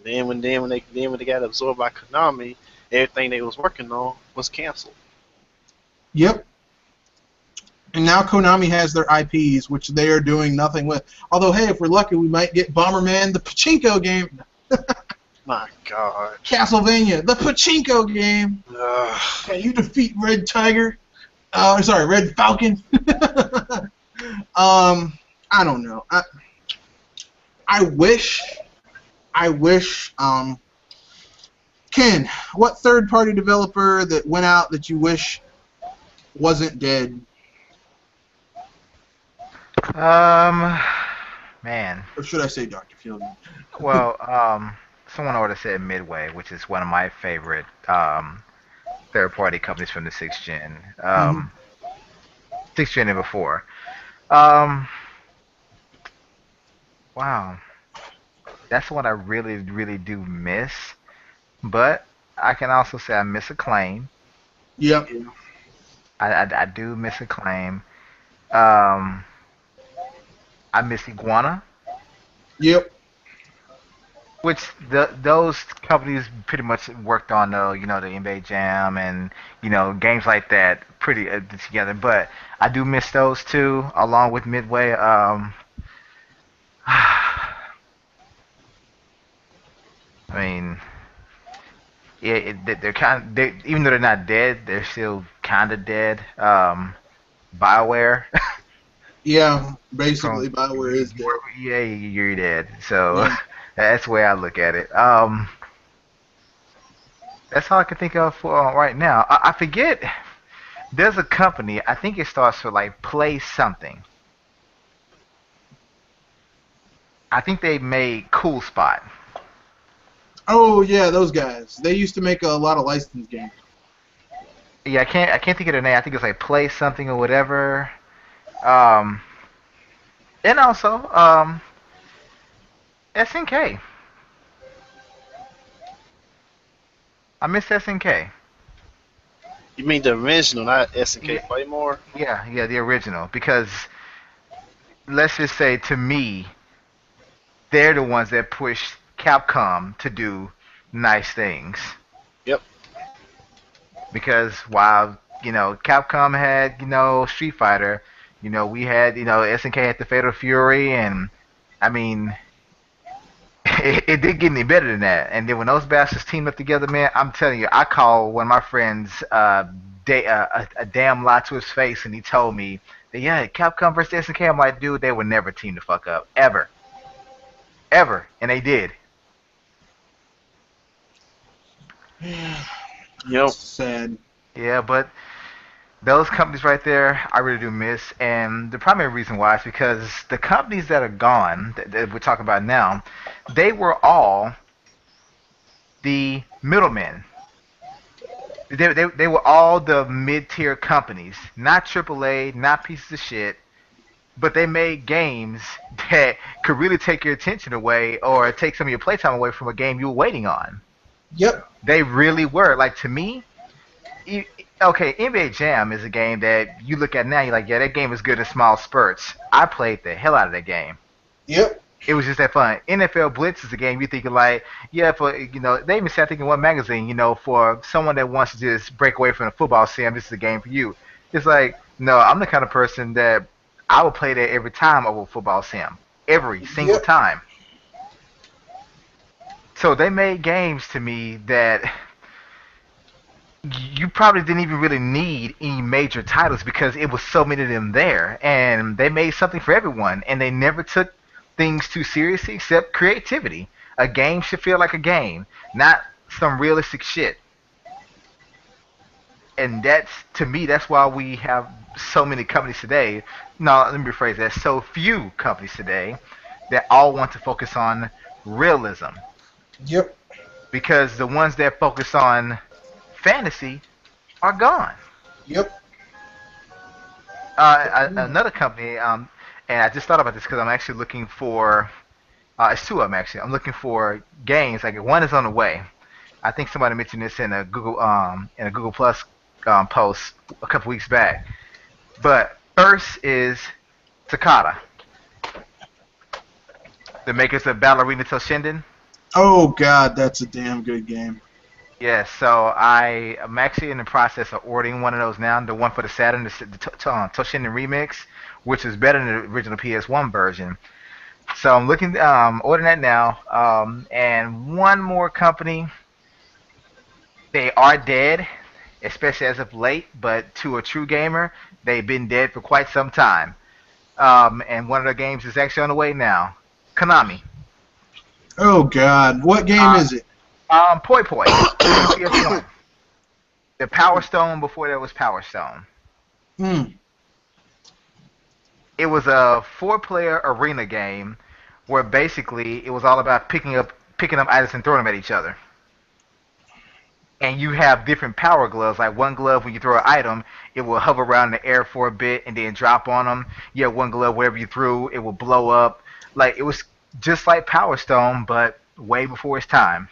Then when they got absorbed by Konami, everything they was working on was canceled. Yep. And now Konami has their IPs, which they are doing nothing with. Although, hey, if we're lucky, we might get Bomberman, the pachinko game. My God. Castlevania, the pachinko game. Ugh. Can you defeat Red Tiger? Red Falcon. I don't know. I wish. Ken, what third-party developer that went out that you wish wasn't dead? Man. Or should I say Dr. Fielding? Well, someone already said Midway, which is one of my favorite third-party companies from the sixth gen, sixth gen and before. Wow, that's what I really, really do miss. But I can also say I miss Acclaim. Yep. I do miss Acclaim. Um, I miss Iguana. Yep. Which those companies pretty much worked on the the NBA Jam and games like that pretty together. But I do miss those two along with Midway. I mean, they're even though they're not dead, they're still kind of dead. BioWare. Yeah, basically, From Bioware is dead. yeah, you're dead. So Yeah. that's the way I look at it. That's all I can think of for right now. I forget. There's a company. I think it starts with like Play Something. I think they made Cool Spot. Oh yeah, those guys. They used to make a lot of licensed games. Yeah, I can't think of the name. I think it's like Play Something or whatever. Um, and also SNK. I miss SNK. You mean the original, not SNK Yeah, Playmore? yeah, the original. Because let's just say to me, they're the ones that pushed Capcom to do nice things. Yep. Because while Capcom had Street Fighter, we had SNK had the Fatal Fury, and I mean it did get any better than that. And then when those bastards teamed up together, man, I'm telling you, I called one of my friends a damn lie to his face, and he told me that yeah, Capcom versus SNK. I'm like, dude, they would never team the fuck up ever, ever, and they did. Yep. Sad. Yeah, but those companies right there, I really do miss. And the primary reason why is because the companies that are gone, that we're talking about now, they were all the middlemen. They were all the mid-tier companies, not AAA, not pieces of shit, but they made games that could really take your attention away or take some of your playtime away from a game you were waiting on. Yep. They really were. Like, to me, okay, NBA Jam is a game that you look at now, you're like, yeah, that game is good in small spurts. I played the hell out of that game. Yep. It was just that fun. NFL Blitz is a game you're thinking like, yeah, for they even said I think in one magazine, for someone that wants to just break away from the football sim, this is a game for you. It's like, no, I'm the kind of person that I would play that every time over football sim, every single Yep. time. So they made games to me that you probably didn't even really need any major titles because it was so many of them there, and they made something for everyone, and they never took things too seriously except creativity. A game should feel like a game, not some realistic shit. And that's, to me, that's why we have so many companies today. No, let me rephrase that. So few companies today that all want to focus on realism, Yep. because the ones that focus on fantasy are gone. Yep. Another company, and I just thought about this because I'm actually looking for. It's two of them actually. I'm looking for games. Like one is on the way. I think somebody mentioned this in a Google Plus post a couple weeks back. But first is Takata, the makers of Ballerina Toshinden. Oh God, that's a damn good game. Yes, so I am actually in the process of ordering one of those now. The one for the Saturn, the Toshinden Remix, which is better than the original PS1 version. So I'm looking, ordering that now. And one more company, they are dead, especially as of late. But to a true gamer, they've been dead for quite some time. And one of their games is actually on the way now. Konami. Oh God, what game Uh, is it? Poi Poi for PS1. The Power Stone before there was Power Stone. Hmm. It was a four-player arena game where basically it was all about picking up items and throwing them at each other. And you have different power gloves. Like one glove, when you throw an item, it will hover around in the air for a bit and then drop on them. You have one glove, whatever you threw, it will blow up. Like it was just like Power Stone, but way before its time.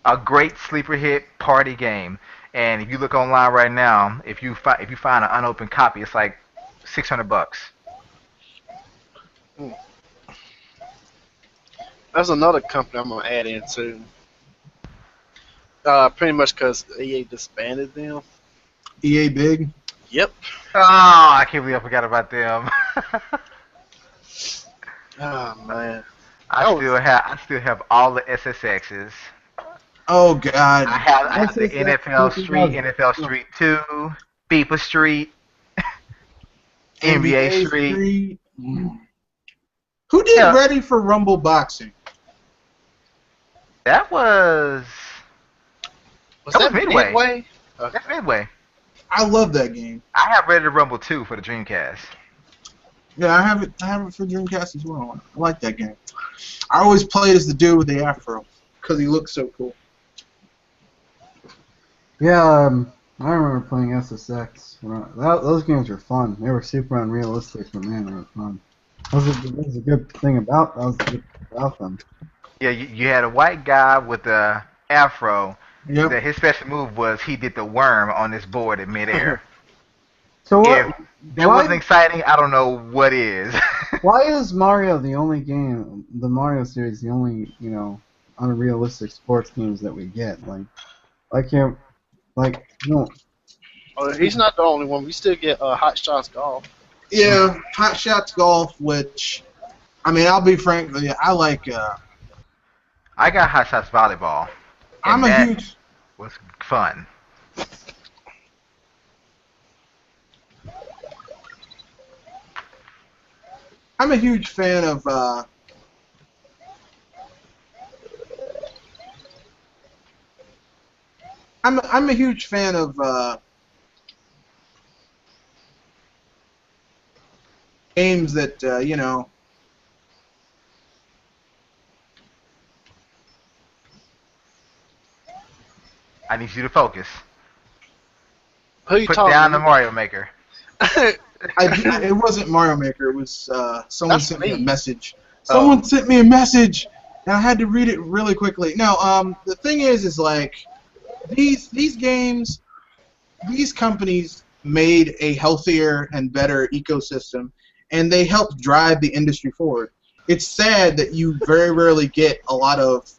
A great sleeper hit party game. And if you look online right now, if you find an unopened copy, it's like $600. Mm. There's another company I'm gonna add into. Pretty much because EA disbanded them. EA Big. Yep. Oh, I can't believe I forgot about them. Oh man. I still have all the SSXs. Oh God. I have the SSX NFL Street, 2000. NFL Street 2, FIFA Street, NBA NBA Street. Street. Who did Yeah, Ready for Rumble Boxing? that was Was that was that Midway. Midway? That's Midway. I love that game. I have Ready to Rumble 2 for the Dreamcast. Yeah, I have it. I have it for Dreamcast as well. I like that game. I always played as the dude with the afro because he looks so cool. Yeah, I remember playing SSX. Those games were fun. They were super unrealistic, but man, they were fun. That was a good thing about them. Yeah, you had a white guy with a afro. Yep. That his special move was he did the worm on this board in midair. So If what? that wasn't exciting, I don't know what is. Why is Mario the only game, the Mario series, the only unrealistic sports games that we get? Like, I can't, no. Oh, he's not the only one. We still get Hot Shots Golf. Yeah, Hot Shots Golf, which, I mean, I'll be frank with you, I like, I got Hot Shots Volleyball, I'm and a that huge, was fun. I'm a huge fan of, I'm a huge fan of, games that, I need you to focus. Who you Put talking down to? the Mario Maker. it wasn't Mario Maker. It was someone That's sent me a me. message. Oh. Someone sent me a message, and I had to read it really quickly. No, the thing is like these games, these companies made a healthier and better ecosystem, and they helped drive the industry forward. It's sad that you very rarely get a lot of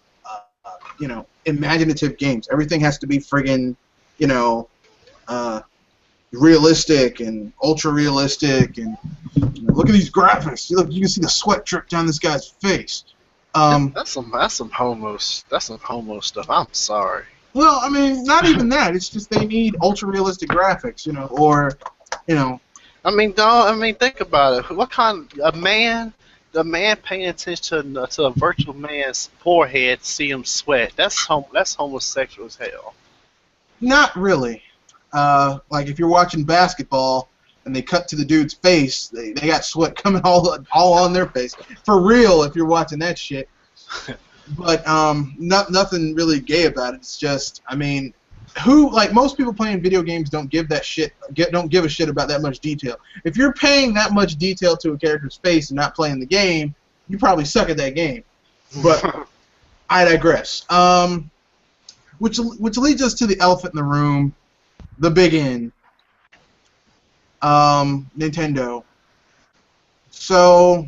imaginative games. Everything has to be friggin' realistic and ultra realistic, and look at these graphics. You can see the sweat drip down this guy's face. That's some homo stuff. I'm sorry. Well, I mean, not even that. It's just they need ultra realistic graphics, or I mean, dog. I mean, think about it. What kind of man? The man paying attention to a virtual man's forehead to see him sweat. That's homosexual as hell. not really. Like if you're watching basketball and they cut to the dude's face, they got sweat coming all on their face. For real, if you're watching that shit. But nothing really gay about it. It's just, I mean, like most people playing video games don't give a shit about that much detail. If you're paying that much detail to a character's face and not playing the game, you probably suck at that game. But I digress. Which leads us to the elephant in the room, the big N. Nintendo. So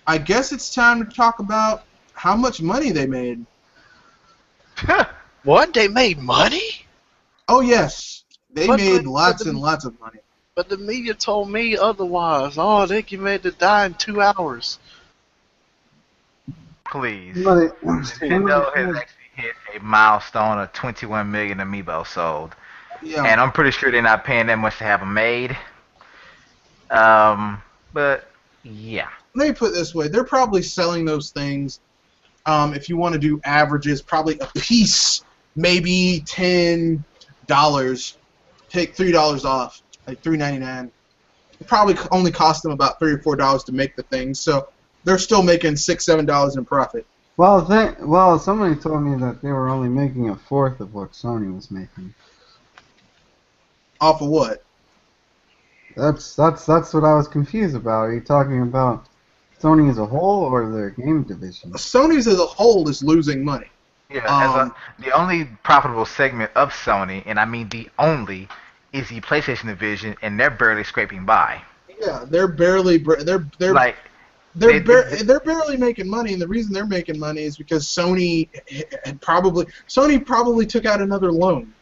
I guess it's time to talk about how much money they made. What? They made money? Oh yes, they made lots and lots of money. But the media told me otherwise. Oh, they get ready to die in 2 hours. Please. Money. Nintendo has actually hit a milestone of 21 million amiibo sold. Yeah. And I'm pretty sure they're not paying that much to have them made. But yeah. Let me put it this way: they're probably selling those things. If you want to do averages, probably a piece, maybe $10. Take $3 off, like $3.99. It probably only cost them about $3 or $4 to make the things, so they're still making $6-7 in profit. Well, somebody told me that they were only making a fourth of what Sony was making. Off of what? That's what I was confused about. Are you talking about Sony as a whole or their game division? Sony's as a whole is losing money. Yeah, the only profitable segment of Sony, and I mean the only, is the PlayStation division, and they're barely scraping by. Yeah, they're barely Like they're barely making money, and the reason they're making money is because Sony probably took out another loan,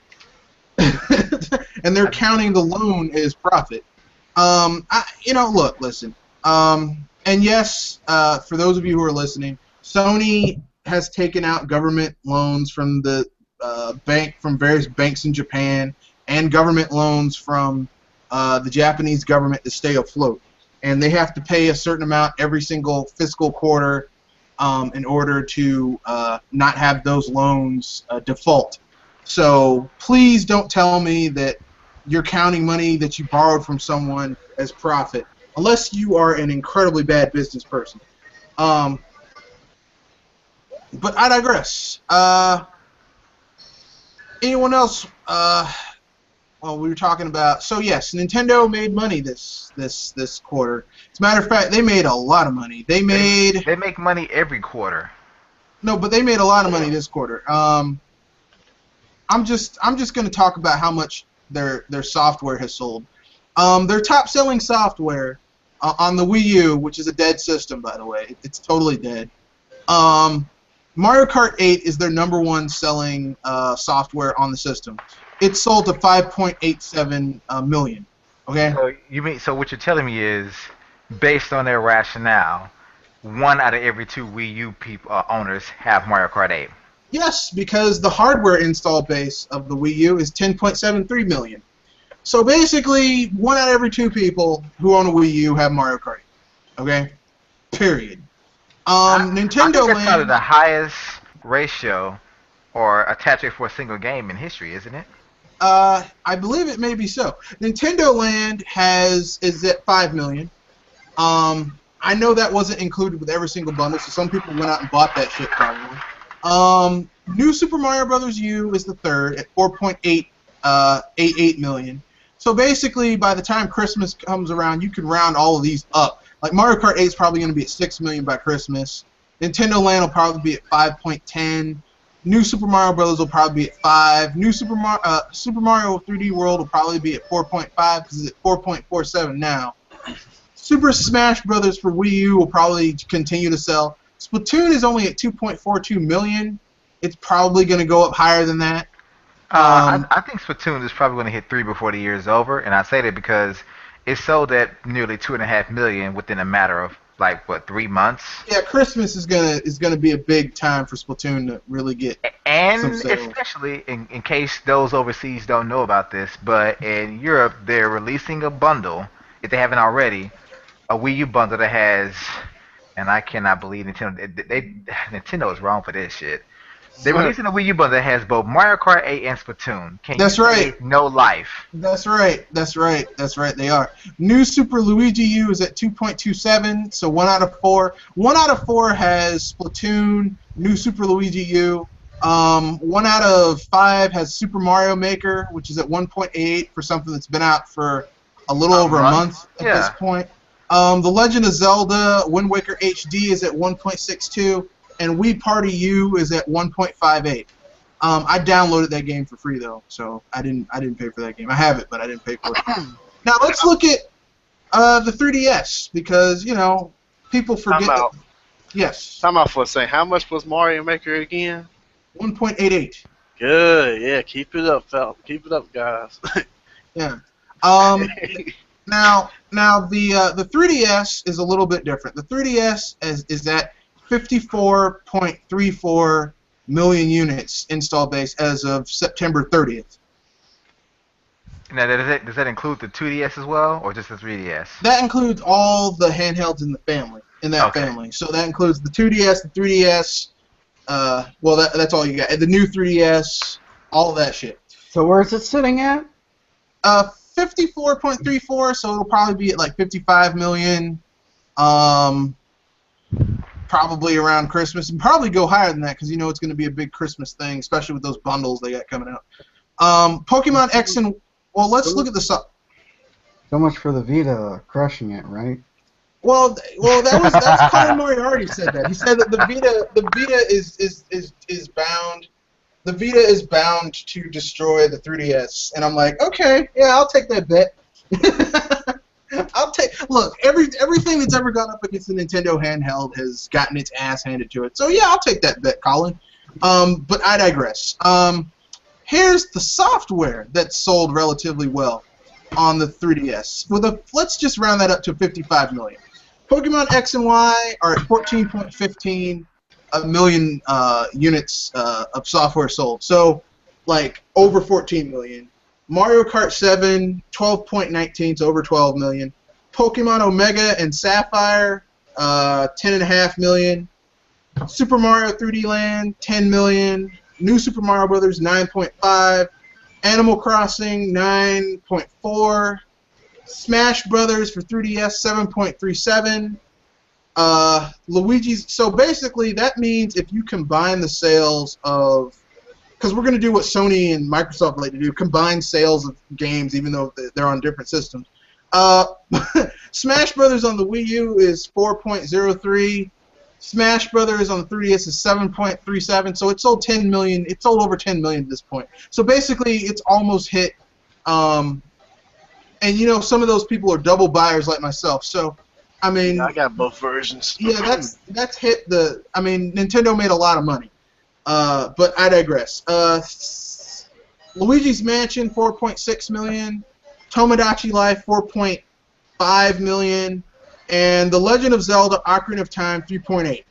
and they're counting the loan as profit. Look, listen. And yes, for those of you who are listening, Sony has taken out government loans from the from various banks in Japan, and government loans from the Japanese government to stay afloat. And they have to pay a certain amount every single fiscal quarter in order to not have those loans default. So please don't tell me that you're counting money that you borrowed from someone as profit, unless you are an incredibly bad business person. But I digress. Anyone else? Well, we were talking about. So yes, Nintendo made money this quarter. As a matter of fact, they made a lot of money. They make money every quarter. No, but they made a lot of money this quarter. I'm just going to talk about how much their software has sold. Their top-selling software on the Wii U, which is a dead system, by the way. It's totally dead. Mario Kart 8 is their #1 selling software on the system. It sold to 5.87 million. Okay. So what you're telling me is, based on their rationale, 1 out of every 2 Wii U owners have Mario Kart 8. Yes, because the hardware install base of the Wii U is 10.73 million. So basically, 1 out of every 2 people who own a Wii U have Mario Kart 8. Okay? Period. Nintendo I think that's Land. probably the highest ratio or attach rate for a single game in history, isn't it? I believe it may be so. Nintendo Land is at 5 million. I know that wasn't included with every single bundle, so some people went out and bought that shit probably. New Super Mario Bros. U is the third at 4.88 million. So basically, by the time Christmas comes around, you can round all of these up. Like Mario Kart 8 is probably going to be at 6 million by Christmas. Nintendo Land will probably be at 5.10. New Super Mario Bros. Will probably be at 5. New Super Mario 3D World will probably be at 4.5 because it's at 4.47 now. Super Smash Bros. For Wii U will probably continue to sell. Splatoon is only at 2.42 million. It's probably going to go up higher than that. I think Splatoon is probably going to hit 3 before the year is over, and I say that because it sold at nearly 2.5 million within a matter of 3 months. Yeah, Christmas is gonna be a big time for Splatoon to really get some sales. Especially in case those overseas don't know about this, but in Europe they're releasing a bundle, if they haven't already, a Wii U bundle that has, and I cannot believe Nintendo is wrong for this shit. They're releasing a Wii U bundle that has both Mario Kart 8 and Splatoon. That's right. No life. That's right. They are. New Super Luigi U is at 2.27, so 1 out of 4. 1 out of 4 has Splatoon, New Super Luigi U. 1 out of 5 has Super Mario Maker, which is at 1.88 for something that's been out for a little over a month at this point. The Legend of Zelda Wind Waker HD is at 1.62, and Wii Party U is at 1.58. I downloaded that game for free though, so I didn't pay for that game. I have it, but I didn't pay for it. Now let's look at the 3DS, because people forget. Yes. Time out for a second. How much was Mario Maker again? 1.88. Good. Yeah. Keep it up, fella. Keep it up, guys. Yeah. Now the 3DS is a little bit different. The 3DS is at 54.34 million units install base as of September 30th. Now, does that include the 2DS as well, or just the 3DS? That includes all the handhelds in the family. Family. So that includes the 2DS, the 3DS. Well, that's all you got. The new 3DS, all that shit. So where's it sitting at? 54.34. So it'll probably be at like 55 million. Probably around Christmas, and probably go higher than that because it's going to be a big Christmas thing, especially with those bundles they got coming out. Pokemon X and let's look at the So much for the Vita crushing it, right? Well, that's Colin Moriarty said that. He said that the Vita is bound. The Vita is bound to destroy the 3DS, and I'm like, okay, yeah, I'll take that bet. Look, everything that's ever gone up against the Nintendo handheld has gotten its ass handed to it. So yeah, I'll take that bet, Colin. But I digress. Here's the software that's sold relatively well on the 3DS. Let's just round that up to 55 million. Pokemon X and Y are at 14.15 million units of software sold. So, like, over 14 million. Mario Kart 7, 12.19, so over 12 million. Pokemon Omega and Sapphire, 10.5 million. Super Mario 3D Land, 10 million. New Super Mario Brothers, 9.5. Animal Crossing, 9.4. Smash Brothers for 3DS, 7.37. Luigi's. So basically, that means if you combine the sales of, because we're going to do what Sony and Microsoft like to do, combine sales of games, even though they're on different systems. Smash Brothers on the Wii U is 4.03. Smash Brothers on the 3DS is 7.37. So it sold 10 million. It sold over 10 million at this point. So basically, it's almost hit. And some of those people are double buyers like myself. So, I mean, I got both versions. Yeah, that's hit the. I mean, Nintendo made a lot of money. But I digress. Luigi's Mansion, 4.6 million. Tomodachi Life, 4.5 million. And The Legend of Zelda Ocarina of Time, 3.8.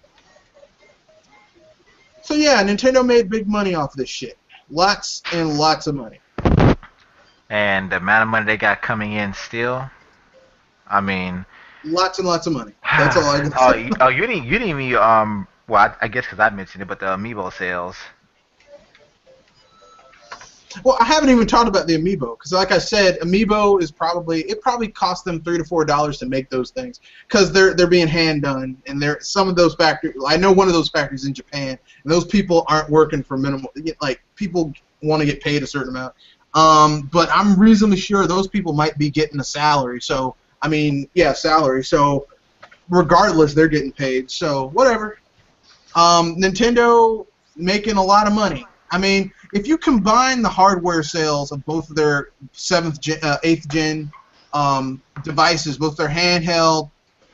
So yeah, Nintendo made big money off this shit. Lots and lots of money. And the amount of money they got coming in still, I mean... Lots and lots of money. That's all I can say. You didn't even, well, I guess because I mentioned it, but the Amiibo sales. Well, I haven't even talked about the Amiibo, because like I said, Amiibo is probably cost them $3 to $4 to make those things, because they're being hand done, and some of those factories. I know one of those factories in Japan, and those people aren't working for minimal. Like, people want to get paid a certain amount, but I'm reasonably sure those people might be getting a salary. So I mean, yeah, salary. So regardless, they're getting paid. So whatever. Nintendo making a lot of money. I mean, if you combine the hardware sales of both of their 8th gen devices, both their handheld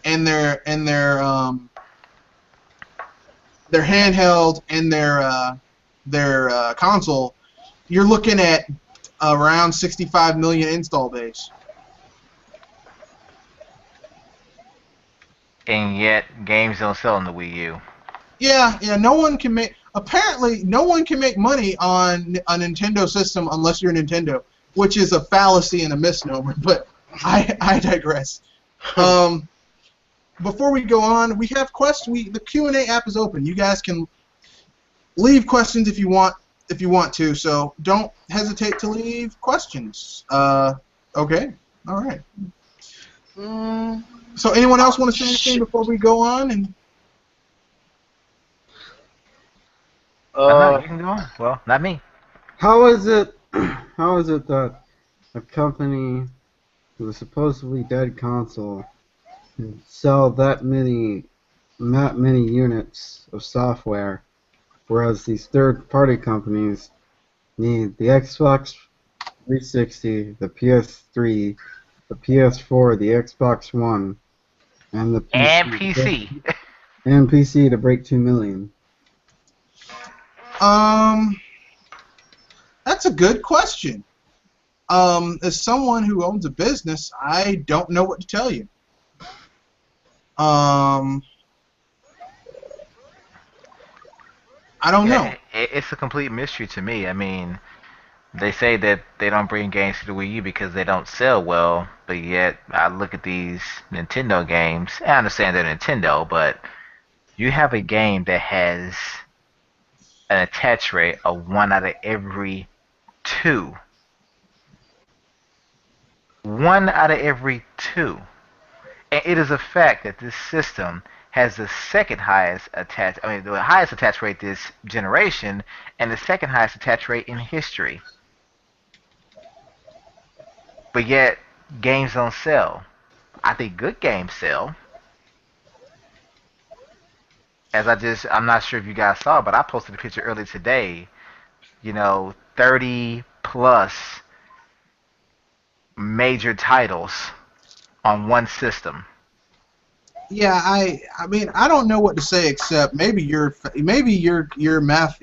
and their handheld and their console, you're looking at around 65 million install base. And yet, games don't sell on the Wii U. Yeah, no one can make. Apparently, no one can make money on a Nintendo system unless you're Nintendo, which is a fallacy and a misnomer. But I digress. Before we go on, we have questions. The Q&A app is open. You guys can leave questions if you want to. So don't hesitate to leave questions. Okay. All right. So anyone else want to say anything before we go on? And No, Uh, you can go on. Well, not me. How is it? How is it that a company with a supposedly dead console can sell that many units of software, whereas these third-party companies need the Xbox 360, the PS3, the PS4, the Xbox One, and the And PC PC. and PC to break 2 million. Um, that's a good question. As someone who owns a business, I don't know what to tell you. Um, I don't know. Yeah, it's a complete mystery to me. I mean, they say that they don't bring games to the Wii U because they don't sell well, but yet I look at these Nintendo games. I understand they're Nintendo, but you have a game that has an attach rate of 1 out of every 2. 1 out of every 2. And it is a fact that this system has the second highest attach, I mean, the highest attach rate this generation, and the second highest attach rate in history. But yet, games don't sell. I think good games sell. I'm not sure if you guys saw, but I posted a picture earlier today. 30 plus major titles on one system. Yeah, I mean, I don't know what to say except maybe your math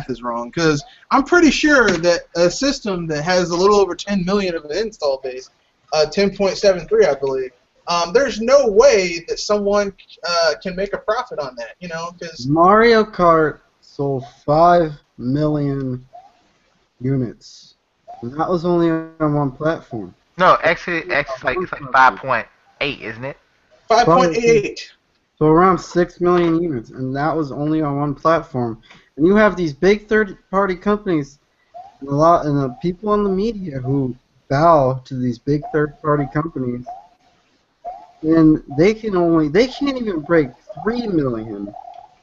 is wrong, because I'm pretty sure that a system that has a little over 10 million of an install base, 10.73, I believe. There's no way that someone can make a profit on that, because Mario Kart sold 5 million units, and that was only on one platform. No, actually, it's like 5.8, isn't it? 5.88. So around 6 million units, and that was only on one platform. And you have these big third-party companies, and the people in the media who bow to these big third-party companies, and they can't even break 3 million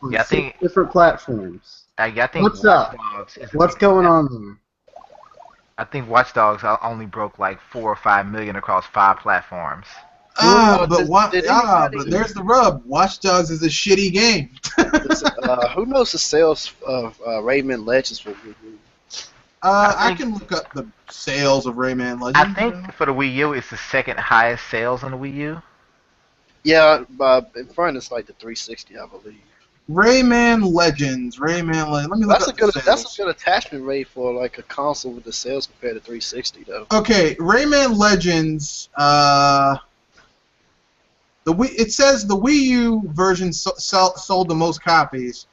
on Yeah, I six think different platforms. I think What's Watch up? Dogs is a What's good going example. on there? I think Watch Dogs only broke like 4 or 5 million across 5 platforms. Ah, but did anybody? but there's the rub. Watch Dogs is a shitty game. Who knows the sales of Rayman Legends for Wii U? I I think can look up the sales of Rayman I Legends. think for the Wii U, it's the second highest sales on the Wii U. Yeah, in front it's like the 360, I believe. Rayman Legends. Let me look That's a up the good sales. attachment rate for like a console with the sales compared to 360 though. Okay, Rayman Legends. It says the Wii U version sold the most copies.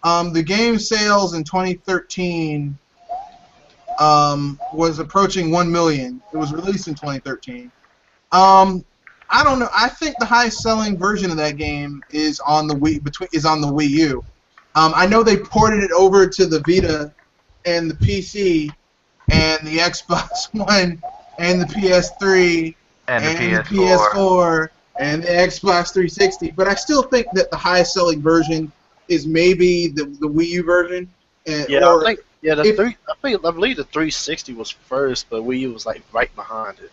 The game sales in 2013 was approaching 1 million. It was released in 2013. I don't know. I think the highest selling version of that game is on the Wii U. I know they ported it over to the Vita and the PC and the Xbox One and the PS3 And the and the PS4. PS4 and the Xbox 360, but I still think that the highest selling version is maybe the Wii U version, Yeah, I or think the if three. I believe the 360 was first, but Wii U was like right behind it.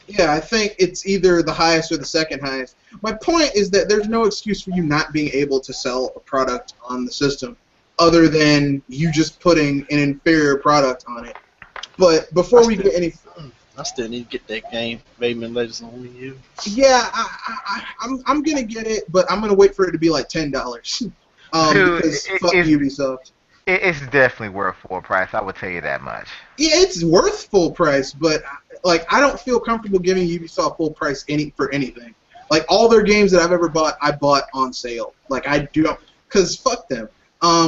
yeah, I think it's either the highest or the second highest. My point is that there's no excuse for you not being able to sell a product on the system, other than you just putting an inferior product on it. But I before we still, get any I still need to get that game, Rayman Legends on Wii U. Yeah, I'm gonna get it, but I'm gonna wait for it to be like $10. Dude, Because fuck Ubisoft. it's definitely worth full price. I would tell you that much. Yeah, it's worth full price, but like I don't feel comfortable giving Ubisoft full price for anything. Like all their games that I've ever bought, I bought on sale. Like I do, because fuck them.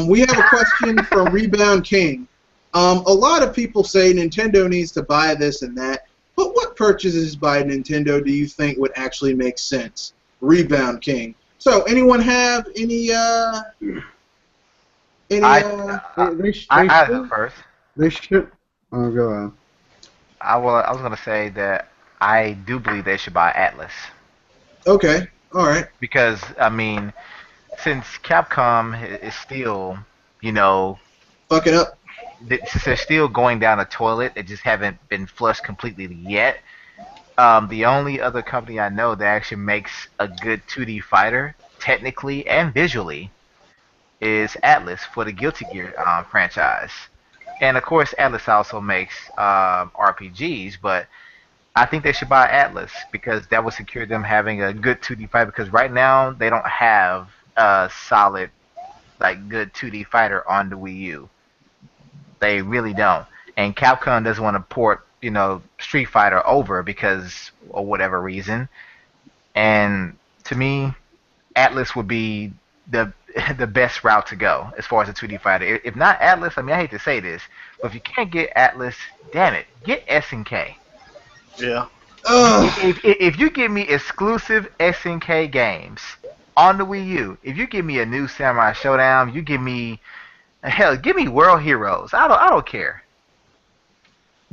We have a question from Rebound King. A lot of people say Nintendo needs to buy this and that, but what purchases by Nintendo do you think would actually make sense? Rebound King. So, anyone have any I I go should. first. They should. Oh, go on. I was gonna say that I do believe they should buy Atlas Okay, all right. because I mean, since Capcom is still, you know, fucking up. Since they're still going down a toilet, they just haven't been flushed completely yet. The only other company I know that actually makes a good 2D fighter, technically and visually, is Atlas for the Guilty Gear franchise. And of course, Atlas also makes RPGs, but I think they should buy Atlas because that would secure them having a good 2D fighter. Because right now they don't have a solid, like, good 2D fighter on the Wii U. They really don't. And Capcom doesn't want to port, Street Fighter over because of whatever reason. And to me, Atlas would be the the best route to go as far as a 2D fighter. If not Atlas, I mean, I hate to say this, but if you can't get Atlas, damn it, get SNK. Yeah. Ugh. If you give me exclusive SNK games on the Wii U, if you give me a new Samurai Showdown, you give me hell, give me World Heroes. I don't care.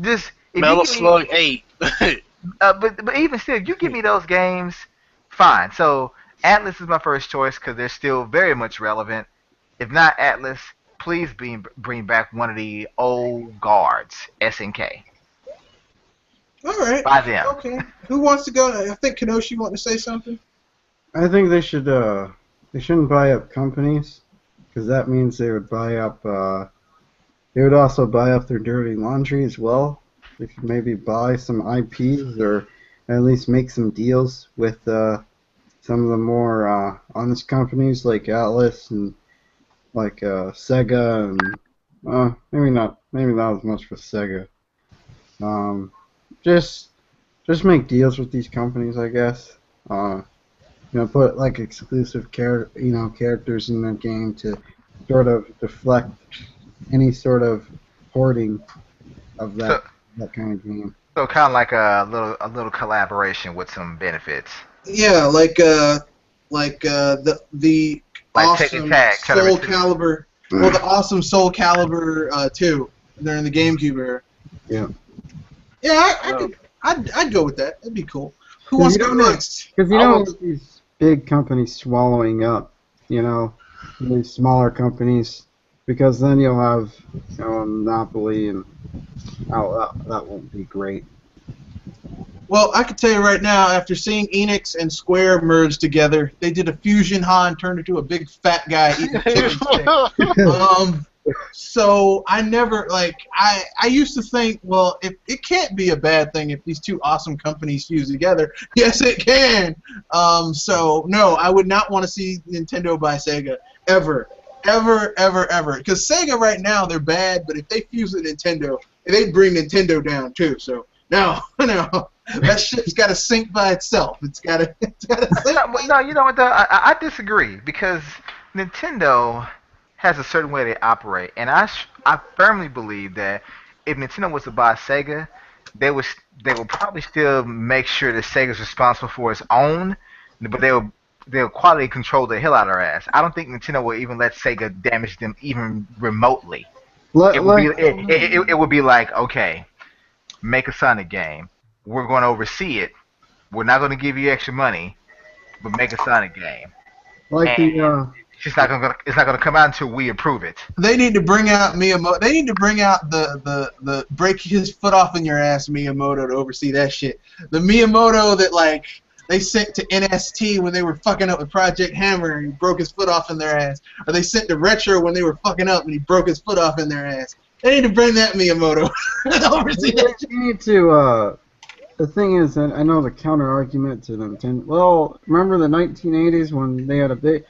Just if you Metal give me, Slug 8. but even still, if you give me those games, fine. So Atlas is my first choice because they're still very much relevant. If not Atlas, please bring back one of the old guards, SNK. All right. By them. Okay. Who wants to go? I think Kenoshi wanted to say something. I think they should. They shouldn't buy up companies, because that means they would buy up. They would also buy up their dirty laundry as well. They could maybe buy some IPs or at least make some deals with some of the more honest companies like Atlas and like Sega and maybe not as much with Sega. Um, just make deals with these companies, I guess. Put like exclusive characters in the game to sort of deflect any sort of hoarding of So, that kind of game. so kind of like a little collaboration with some benefits, Yeah, the like Tekken awesome Tag Soul Tournament 2. Calibur, well, the awesome Soul Calibur 2 during the GameCube era. Yeah. Yeah, Oh. I'd go with that. That'd be cool. Who 'Cause wants you to go don't want- next? Because you I don't was- want these big companies swallowing up, these smaller companies, because then you'll have, a monopoly, and that won't be great. Well, I can tell you right now, after seeing Enix and Square merge together, they did a fusion Han turned into a big fat guy eating a chicken stick. So I never I used to think, well, if it can't be a bad thing if these two awesome companies fuse together. Yes, it can. So no, I would not want to see Nintendo buy Sega ever, ever, ever, ever. Because Sega right now they're bad, but if they fuse with Nintendo, they'd bring Nintendo down too. So no, no, that ship's got to sink by itself. It's got to sink. No, you know what? Though? I disagree because Nintendo has a certain way they operate, and I firmly believe that if Nintendo was to buy Sega, they would probably still make sure that Sega's responsible for its own, but they'll quality control the hell out of their ass. I don't think Nintendo will even let Sega damage them even remotely. It would be like, okay, make a Sonic game. We're going to oversee it. We're not going to give you extra money, but make a Sonic game. Like And it's not gonna come out until we approve it. They need to bring out Miyamoto. They need to bring out the break his foot off in your ass Miyamoto to oversee that shit. The Miyamoto that they sent to NST when they were fucking up with Project Hammer and he broke his foot off in their ass, or they sent to Retro when they were fucking up and he broke his foot off in their ass. They need to bring that Miyamoto to oversee that shit. You need to. The thing is, that I know the counter argument to Nintendo. Well, remember the 1980s when they had a big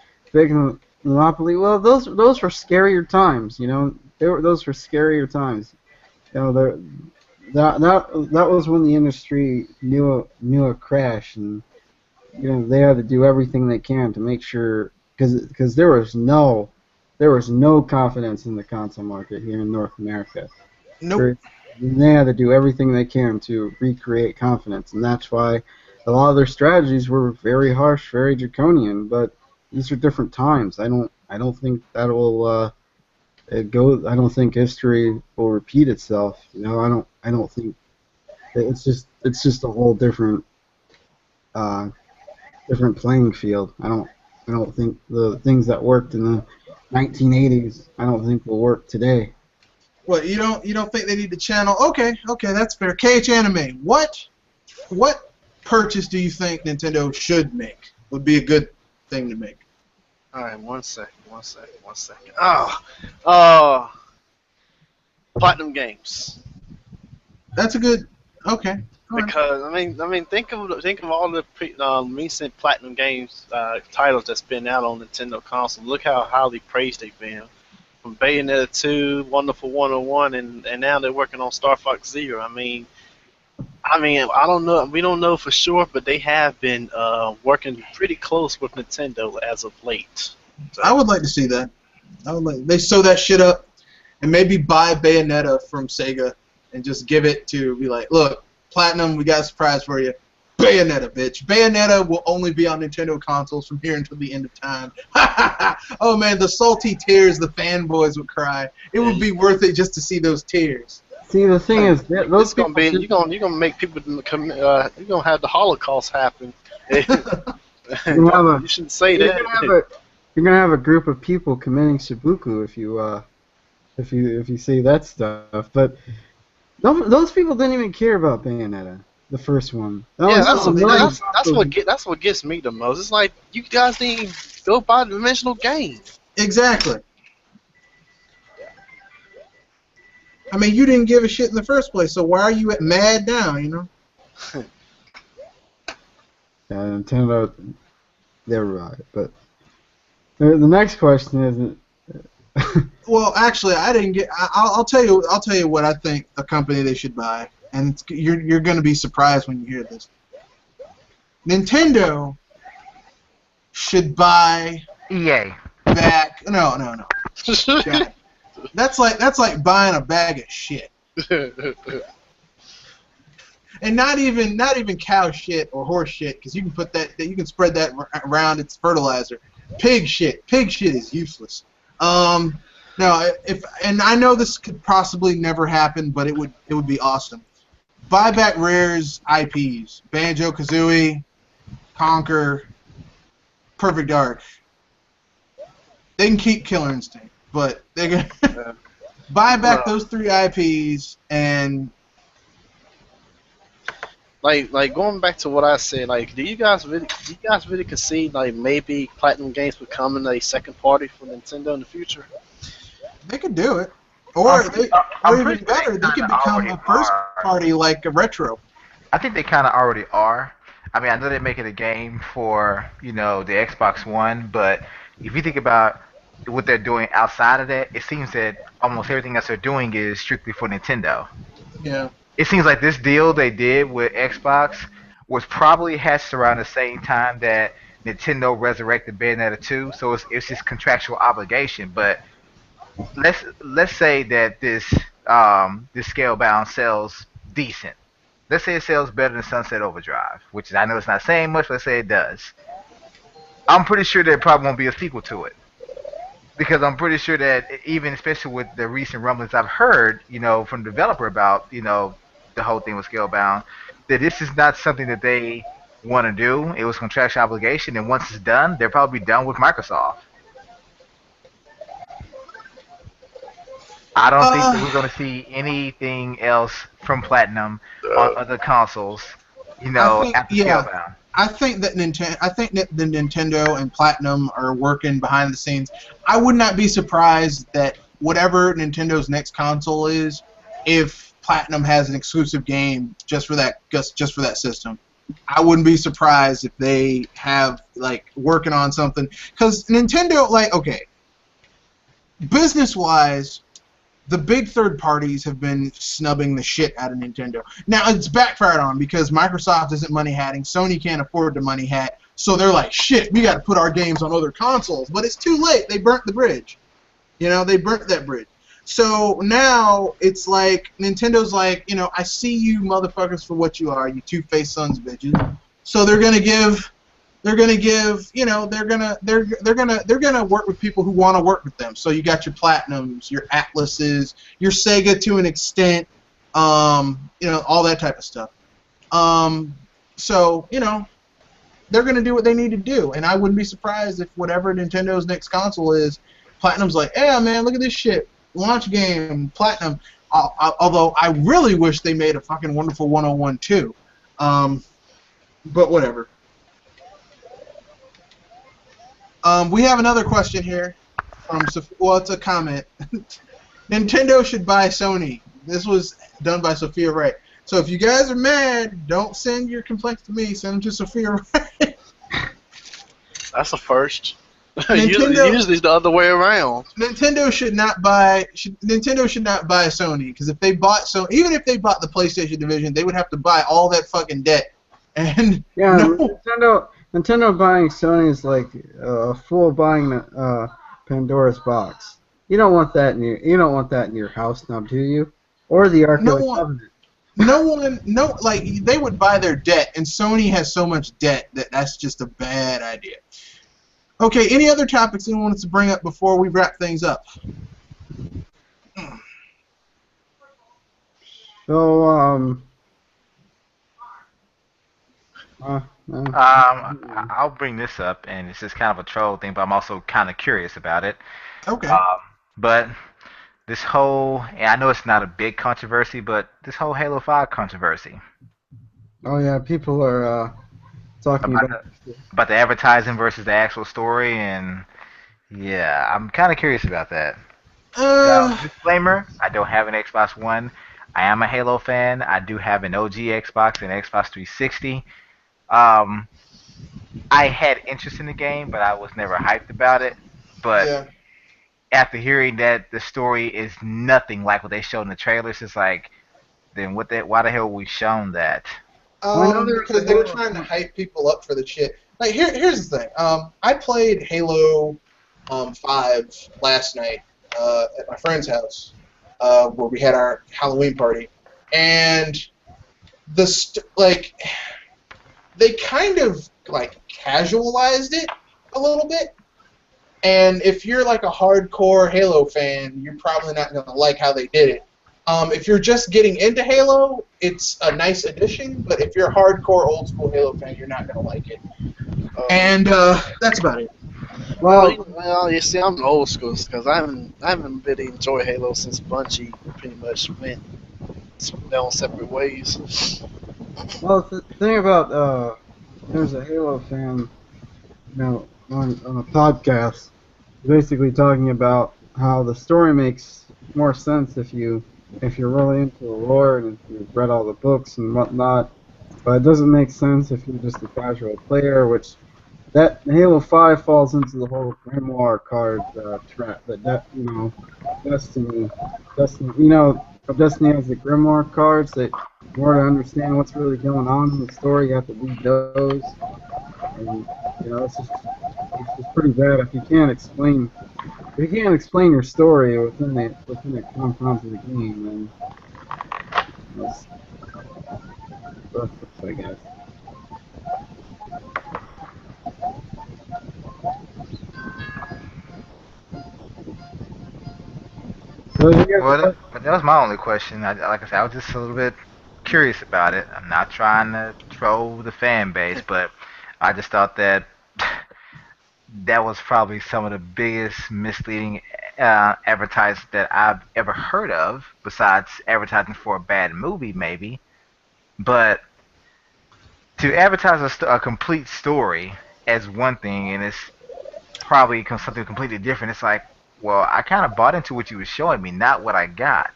monopoly? Well, those were scarier times. Those were scarier times. That was when the industry knew a crash, and they had to do everything they can to make sure, because there was no confidence in the console market here in North America. Nope. They had to do everything they can to recreate confidence, and that's why a lot of their strategies were very harsh, very draconian. But these are different times. I don't think that will go. I don't think history will repeat itself. I don't think it's just a whole different playing field. I don't think the things that worked in the 1980s, I don't think will work today. What, you don't think they need to channel? Okay, that's fair. KH Anime, what purchase do you think Nintendo should make? Would be a good thing to make. All right, one second. Oh, Platinum Games. That's a good. Okay. All right. Because think of all the recent Platinum Games titles that's been out on Nintendo console. Look how highly praised they've been. From Bayonetta 2, Wonderful 101, and now they're working on Star Fox Zero. I mean, I don't know. We don't know for sure, but they have been working pretty close with Nintendo as of late. So, I would like to see that. They sew that shit up and maybe buy Bayonetta from Sega and just give it to be like, look, Platinum, we got a surprise for you. Bayonetta, bitch. Bayonetta will only be on Nintendo consoles from here until the end of time. Oh man, the salty tears the fanboys would cry. It would be worth it just to see those tears. See, the thing is, those you're gonna make people you're gonna have the Holocaust happen. You shouldn't say that. You're gonna have a group of people committing seppuku if you say that stuff. But those people didn't even care about Bayonetta, the first one. That's what gets me the most. It's like you guys didn't even go buy the dimensional game. Exactly. I mean, you didn't give a shit in the first place, so why are you mad now? You know. Yeah, Nintendo, they're right. But the next question isn't. Well, actually, I didn't get. I'll tell you what I think a company they should buy, and you're going to be surprised when you hear this. Nintendo should buy EA. back. No. God. That's like buying a bag of shit. And not even cow shit or horse shit, because you can spread that around. It's fertilizer. Pig shit is useless. No, and I know this could possibly never happen, but it would be awesome. Buy back Rare's IPs: Banjo-Kazooie, Conker, Perfect Dark. They can keep Killer Instinct, but they're gonna buy back those 3 IPs and. Like going back to what I said, like, do you guys really concede like maybe Platinum Games becoming a second party for Nintendo in the future? They could do it, or even better, they could become a first party like a Retro. I think they kind of already are. I mean, I know they're making a game for the Xbox One, but if you think about what they're doing outside of that, it seems that almost everything else they're doing is strictly for Nintendo. Yeah. It seems like this deal they did with Xbox was probably hatched around the same time that Nintendo resurrected Bayonetta 2, so it's just contractual obligation. But let's say that this Scalebound sells decent. Let's say it sells better than Sunset Overdrive, which is, I know it's not saying much, but let's say it does. I'm pretty sure there probably won't be a sequel to it. Because I'm pretty sure that even, especially with the recent rumblings I've heard, from the developer about, the whole thing with Scalebound, that this is not something that they want to do. It was contractual obligation, and once it's done, they're probably done with Microsoft. I don't think that we're going to see anything else from Platinum on other consoles, after Scalebound. I think that the Nintendo and Platinum are working behind the scenes. I would not be surprised that whatever Nintendo's next console is, if Platinum has an exclusive game just for that system. I wouldn't be surprised if they have working on something, because Nintendo, business-wise, the big third parties have been snubbing the shit out of Nintendo. Now, it's backfired on because Microsoft isn't money hatting, Sony can't afford to money hat, so they're like, shit, we got to put our games on other consoles. But it's too late. They burnt the bridge. They burnt that bridge. So now it's like Nintendo's like, I see you motherfuckers for what you are, you two-faced sons of bitches. So they're gonna work with people who want to work with them. So you got your Platinums, your Atlases, your Sega to an extent, all that type of stuff. So they're gonna do what they need to do, and I wouldn't be surprised if whatever Nintendo's next console is, Platinum's like, yeah, man, look at this shit. Launch game, Platinum. Although I really wish they made a fucking Wonderful 101 too. But whatever. We have another question here from well, it's a comment. Nintendo should buy Sony. This was done by Sophia Wright. So if you guys are mad, don't send your complaints to me. Send them to Sophia Wright. That's a first. Nintendo, Usually it's the other way around. Nintendo should not buy Sony, because if they bought even if they bought the PlayStation division, they would have to buy all that fucking debt. And Yeah, no, Nintendo buying Sony is like a fool buying Pandora's box. You don't want that in your house now, do you? Or the Ark of the Covenant. Like they would buy their debt, and Sony has so much debt that's just a bad idea. Okay, any other topics anyone wants to bring up before we wrap things up? So, I'll bring this up, and it's just kind of a troll thing, but I'm also kind of curious about it. Okay. But this whole, and I know it's not a big controversy, but this whole Halo 5 controversy. Oh yeah, people are talking about the advertising versus the actual story, and yeah, I'm kind of curious about that. Now, disclaimer: I don't have an Xbox One. I am a Halo fan. I do have an OG Xbox and Xbox 360. I had interest in the game, but I was never hyped about it. But after hearing that the story is nothing like what they showed in the trailers, it's like, then why the hell were we shown that? Because they were trying to hype people up for the shit. Like here's the thing. I played Halo 5 last night at my friend's house, where we had our Halloween party, and they kind of like casualized it a little bit. And if you're like a hardcore Halo fan, you're probably not gonna like how they did it. If you're just getting into Halo, it's a nice addition, but if you're a hardcore old school Halo fan, you're not gonna like it. And that's about it. Well, you see, I'm old school because I haven't really enjoyed Halo since Bungie pretty much went down separate ways. Well, the thing about there's a Halo fan, on a podcast, basically talking about how the story makes more sense if you're really into the lore and if you've read all the books and whatnot, but it doesn't make sense if you're just a casual player, which that Halo 5 falls into the whole grimoire card trap. Destiny, Destiny has the grimoire cards that, in order to understand what's really going on in the story, you have to read those. And it's just pretty bad if you can't explain your story within the confines of the game. Then that's I guess. Well, that was my only question. Like I said, I was just a little bit curious about it. I'm not trying to troll the fan base, but I just thought that was probably some of the biggest misleading advertising that I've ever heard of, besides advertising for a bad movie, maybe. But to advertise a complete story as one thing, and it's probably something completely different, it's like, well, I kind of bought into what you were showing me, not what I got.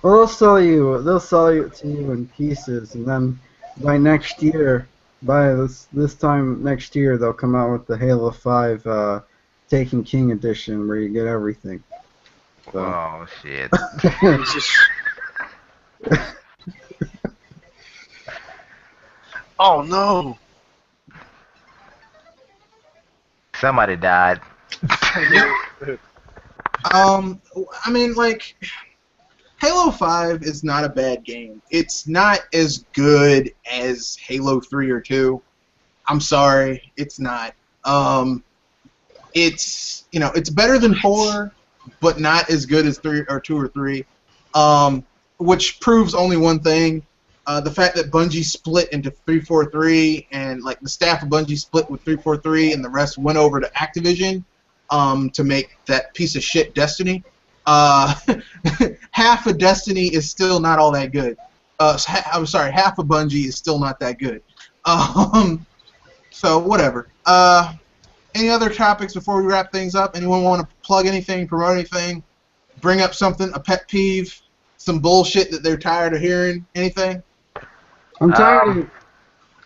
Well, they'll sell it to you in pieces, and then by next year, this time next year, they'll come out with the Halo 5 Taken King edition, where you get everything. So. Oh shit! Oh no! Somebody died. I mean, like, Halo 5 is not a bad game. It's not as good as Halo 3 or 2. I'm sorry, it's not. It's better than 4, but not as good as 3 or 2 or 3. Which proves only one thing: the fact that Bungie split into 343, and like the staff of Bungie split with 343, and the rest went over to Activision. to make that piece of shit Destiny. Half of Destiny is still not all that good. I'm sorry, half of Bungie is still not that good. So whatever. Any other topics before we wrap things up? Anyone want to plug anything, promote anything, bring up something, a pet peeve, some bullshit that they're tired of hearing? Anything? I'm tired.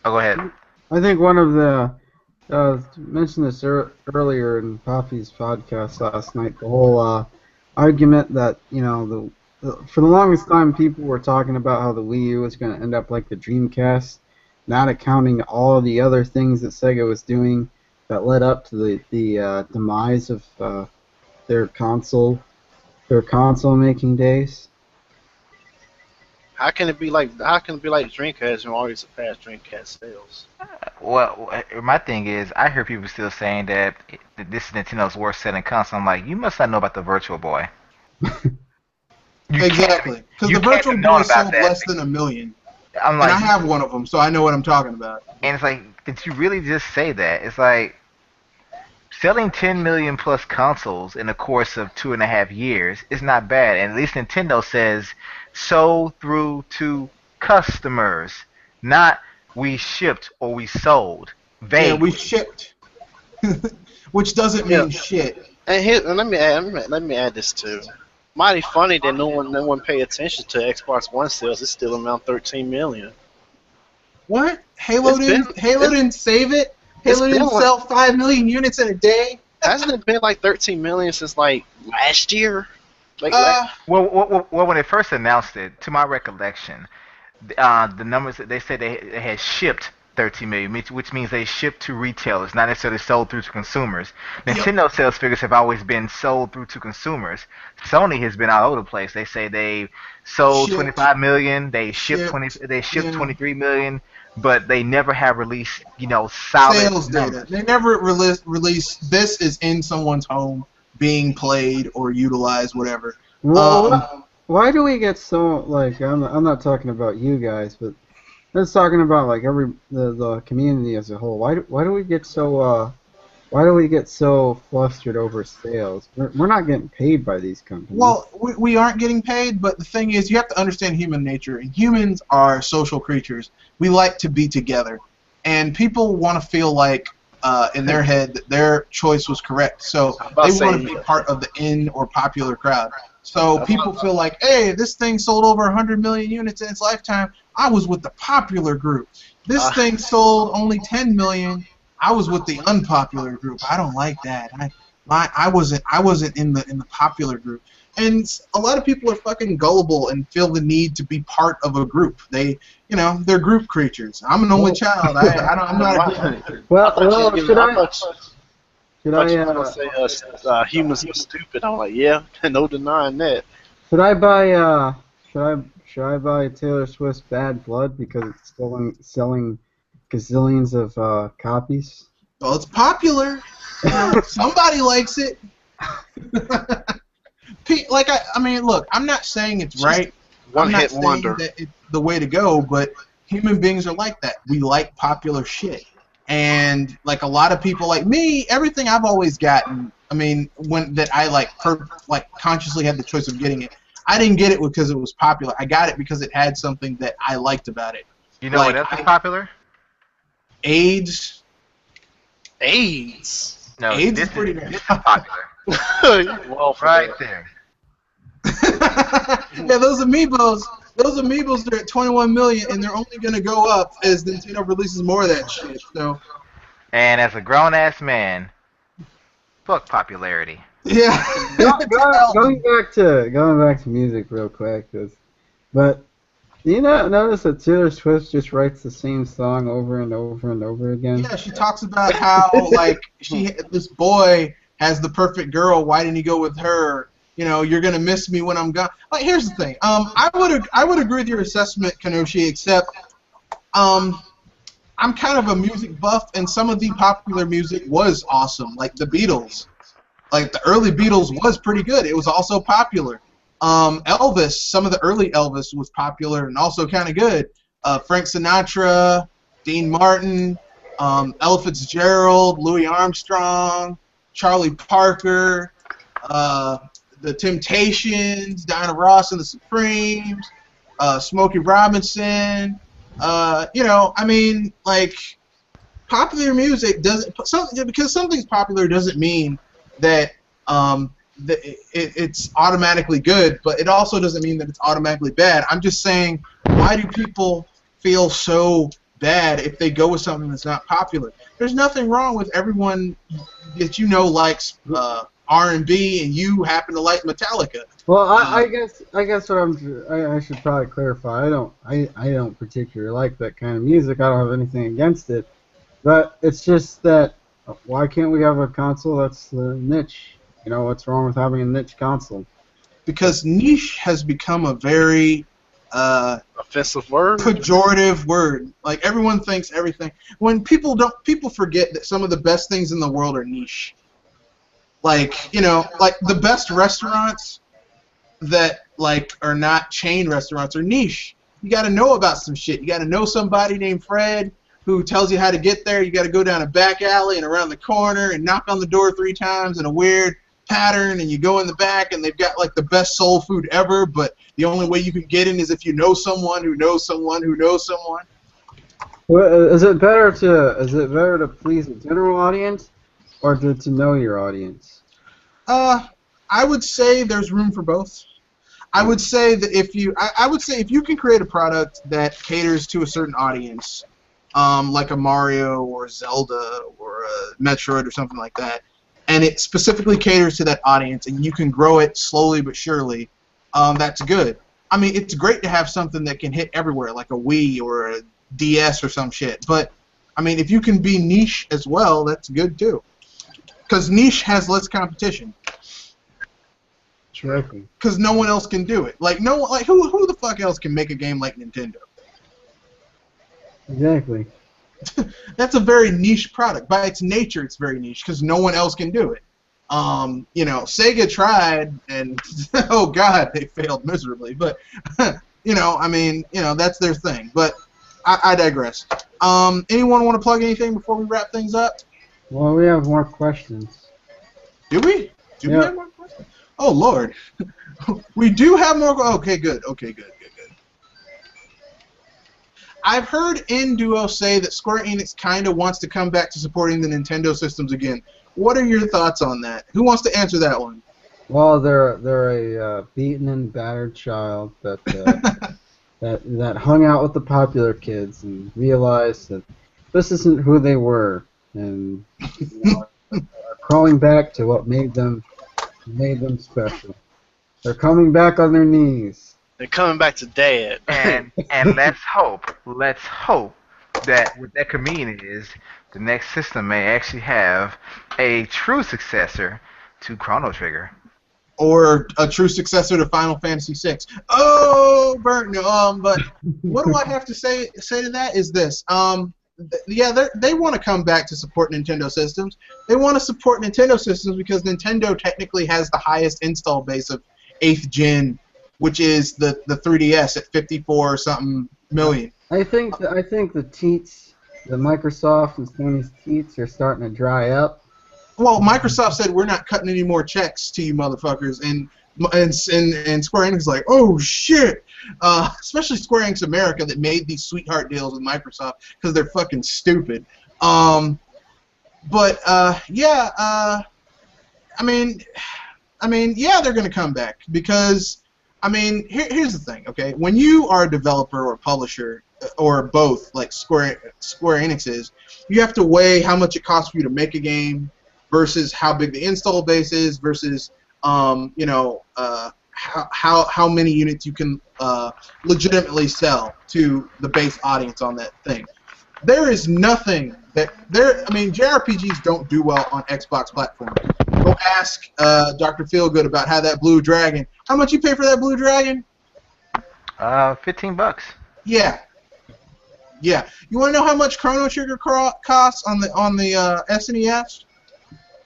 Oh, go ahead. I think one of the mentioned this earlier in Poppy's podcast last night. The whole argument that for the longest time people were talking about how the Wii U was going to end up like the Dreamcast, not accounting all of the other things that Sega was doing that led up to the demise of their console making days. How can it be like Dreamcast and already surpassed Dreamcast sales? Well, my thing is, I hear people still saying that this is Nintendo's worst selling console. I'm like, you must not know about the Virtual Boy. Exactly, because the Virtual Boy sold less than 1 million. I'm like, and I have one of them, so I know what I'm talking about. And it's like, did you really just say that? It's like, selling 10 million plus consoles in the course of 2.5 years is not bad. And at least Nintendo says, sold through to customers, not we shipped or we sold. Vague. Yeah, we shipped. Which doesn't mean shit. And let me add this too. Mighty funny that no one pay attention to Xbox One sales. It's still around 13 million. What? Halo didn't save it? Halo didn't sell 5 million units in a day? Hasn't it been like 13 million since like last year? Well, when they first announced it, to my recollection, the numbers that they said they had shipped 13 million, which means they shipped to retailers, not necessarily sold through to consumers. Nintendo sales figures have always been sold through to consumers. Sony has been all over the place. They say they sold 25 million, they shipped 23 million, but they never have released, solid sales data. They never released this is in someone's home being played or utilized, whatever. Well, why do we get so I'm not talking about you guys, but let's talking about like the community as a whole. Why do we get so flustered over sales? We're not getting paid by these companies. Well, we aren't getting paid, but the thing is, you have to understand human nature. And humans are social creatures. We like to be together, and people want to feel like in their head that their choice was correct. So they want to be part of the in or popular crowd. So people feel like, hey, this thing sold over 100 million units in its lifetime. I was with the popular group. This thing sold only 10 million. I was with the unpopular group. I don't like that. I wasn't in the popular group. And a lot of people are fucking gullible and feel the need to be part of a group. They're group creatures. I'm an only child. I'm not a group creature. Well, should I say humans are stupid? I'm like, yeah, no denying that. Should I buy Taylor Swift's Bad Blood because it's still selling gazillions of copies? Well, it's popular. Somebody likes it. Look, I'm not saying it's right. One hit wonder. That it's the way to go, but human beings are like that. We like popular shit. And like a lot of people like me, everything I've always gotten, I consciously had the choice of getting it. I didn't get it because it was popular. I got it because it had something that I liked about it. You know what else is popular? AIDS. No, AIDS is pretty good. This is popular. Well, right there. Yeah, those amiibos are at 21 million, and they're only going to go up as Nintendo releases more of that shit. So. And as a grown-ass man, fuck popularity. Yeah. going back to music real quick, but do you not notice that Taylor Swift just writes the same song over and over and over again? Yeah, she talks about how this boy has the perfect girl. Why didn't he go with her? You're gonna miss me when I'm gone. Like, here's the thing. I would agree with your assessment, Kanoshi, except I'm kind of a music buff, and some of the popular music was awesome, like the Beatles. Like the early Beatles was pretty good. It was also popular. Elvis, some of the early Elvis was popular and also kind of good. Frank Sinatra, Dean Martin, Ella Fitzgerald, Louis Armstrong, Charlie Parker, the Temptations, Diana Ross and the Supremes, Smokey Robinson. I mean, like, popular music doesn't because something's popular doesn't mean that it's automatically good, but it also doesn't mean that it's automatically bad. I'm just saying, why do people feel so bad if they go with something that's not popular? There's nothing wrong with everyone that likes R&B, and you happen to like Metallica. Well, I guess I should probably clarify. I don't particularly like that kind of music. I don't have anything against it, but it's just that why can't we have a console that's niche? What's wrong with having a niche console? Because niche has become a very offensive word, pejorative word. Like, everyone thinks everything. When people forget that some of the best things in the world are niche. Like, like the best restaurants that are not chain restaurants are niche. You got to know about some shit. You got to know somebody named Fred who tells you how to get there. You got to go down a back alley and around the corner and knock on the door 3 times in a weird pattern, and you go in the back and they've got like the best soul food ever, but the only way you can get in is if you know someone who knows someone who knows someone. Well, is it better to please the general audience or to know your audience? I would say there's room for both. I would say that if you can create a product that caters to a certain audience, like a Mario or a Zelda or a Metroid or something like that, and it specifically caters to that audience, and you can grow it slowly but surely, that's good. I mean, it's great to have something that can hit everywhere, like a Wii or a DS or some shit. But, I mean, if you can be niche as well, that's good too. Because niche has less competition. Exactly. Because no one else can do it. Like, who the fuck else can make a game like Nintendo? Exactly. That's a very niche product. By its nature, it's very niche because no one else can do it. Sega tried, and oh god, they failed miserably. But I mean, that's their thing. But I digress. Anyone want to plug anything before we wrap things up? Well, we have more questions. Do we? Do we have more questions? Oh Lord, we do have more. Okay, good. Okay, good. I've heard Induo say that Square Enix kind of wants to come back to supporting the Nintendo systems again. What are your thoughts on that? Who wants to answer that one? Well, they're a beaten and battered child that that hung out with the popular kids and realized that this isn't who they were, and are crawling back to what made them special. They're coming back on their knees. They're coming back to dad. And let's hope that what that could mean is the next system may actually have a true successor to Chrono Trigger. Or a true successor to Final Fantasy VI. Oh, burn. But what do I have to say to that is this. Yeah, they want to come back to support Nintendo systems. They want to support Nintendo systems because Nintendo technically has the highest install base of 8th gen, which is the 3DS at 54 something million. I think the teats, the Microsoft and Sony's teats are starting to dry up. Well, Microsoft said we're not cutting any more checks to you motherfuckers, and Square Enix is like, oh shit, especially Square Enix America that made these sweetheart deals with Microsoft because they're fucking stupid. Yeah, I mean, yeah, they're gonna come back because. I mean, here's the thing, okay? When you are a developer or a publisher, or both, like Square Enix is, you have to weigh how much it costs for you to make a game versus how big the install base is versus, how many units you can legitimately sell to the base audience on that thing. There is nothing that I mean, JRPGs don't do well on Xbox platforms. Go ask Dr. Feelgood about how that Blue Dragon. How much you pay for that Blue Dragon? $15. Yeah. Yeah. You want to know how much Chrono Trigger costs on the SNES?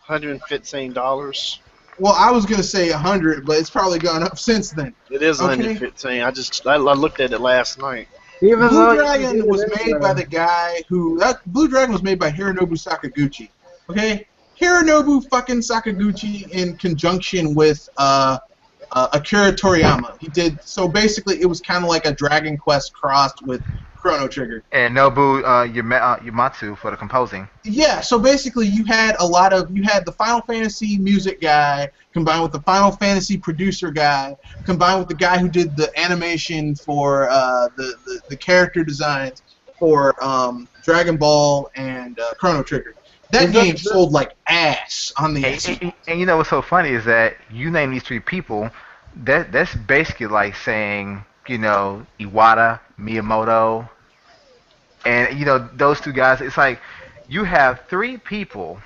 $115. Well, I was gonna say 100, but it's probably gone up since then. It is $115. I looked at it last night. Blue Dragon was made by the guy who Blue Dragon was made by Hironobu Sakaguchi. Okay. Hironobu fucking Sakaguchi in conjunction with Akira Toriyama. He did so basically it was kind of like a Dragon Quest crossed with Chrono Trigger. And Nobu Uematsu for the composing. Yeah, so basically you had the Final Fantasy music guy combined with the Final Fantasy producer guy combined with the guy who did the animation for the character designs for Dragon Ball and Chrono Trigger. That game sold like ass on the And you know what's so funny is that you name these three people, that's basically like saying, you know, Iwata, Miyamoto, and you know those two guys. It's like you have three people,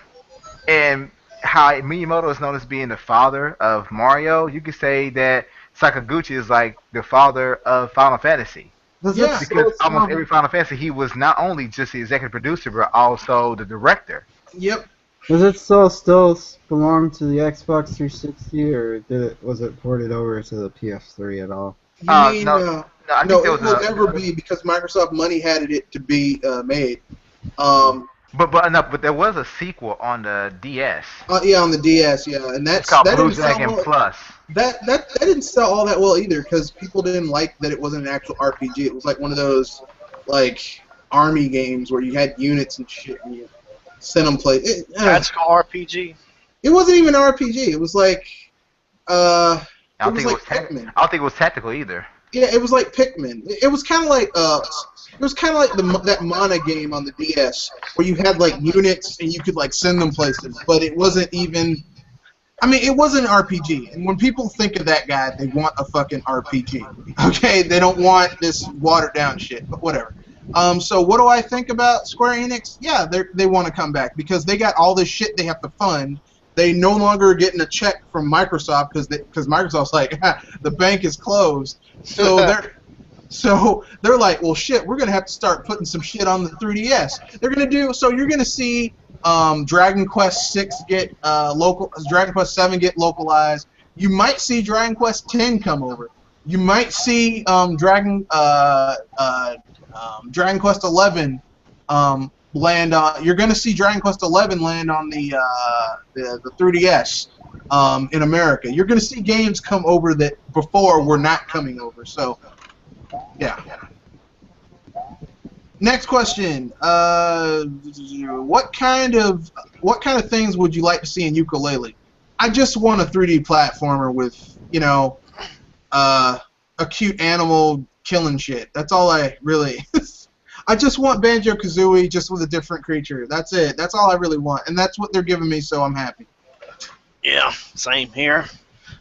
and how Miyamoto is known as being the father of Mario. You could say that Sakaguchi is like the father of Final Fantasy. Yeah. Because almost every Final Fantasy, he was not only just the executive producer, but also the director. Yep. Does it still belong to the Xbox 360, or was it ported over to the PS3 at all? You mean no, I think no, there it was will never be because Microsoft money had it to be made. But there was a sequel on the DS. Yeah, on the DS, yeah, and It's called that Blue didn't sell Dragon well, Plus. that didn't sell all that well either because people didn't like that it wasn't an actual RPG. It was like one of those like army games where you had units and shit and you sent them play. Tactical RPG. It wasn't even an RPG. It was like I don't it think was it like was. Pikmin. I don't think it was tactical either. Yeah, it was like Pikmin. It was kind of like that Mana game on the DS where you had like units and you could like send them places, but it wasn't even. I mean, it wasn't an RPG. And when people think of that guy, they want a fucking RPG. Okay, they don't want this watered down shit. But whatever. So what do I think about Square Enix? Yeah, they want to come back because they got all this shit they have to fund. They no longer are getting a check from Microsoft because Microsoft's like the bank is closed. So they're like, well, shit, we're gonna have to start putting some shit on the 3DS. They're gonna do so. You're gonna see Dragon Quest 6 get Dragon Quest 7 get localized. You might see Dragon Quest 10 come over. You might see Dragon Quest 11 land on. You're gonna see Dragon Quest 11 land on the 3DS in America. You're gonna see games come over that before were not coming over. So, yeah. Next question. What kind of things would you like to see in Yooka-Laylee? I just want a 3D platformer with, you know, a cute animal killing shit. That's all I really. I just want Banjo-Kazooie just with a different creature. That's it. That's all I really want, and that's what they're giving me, so I'm happy. Yeah, same here.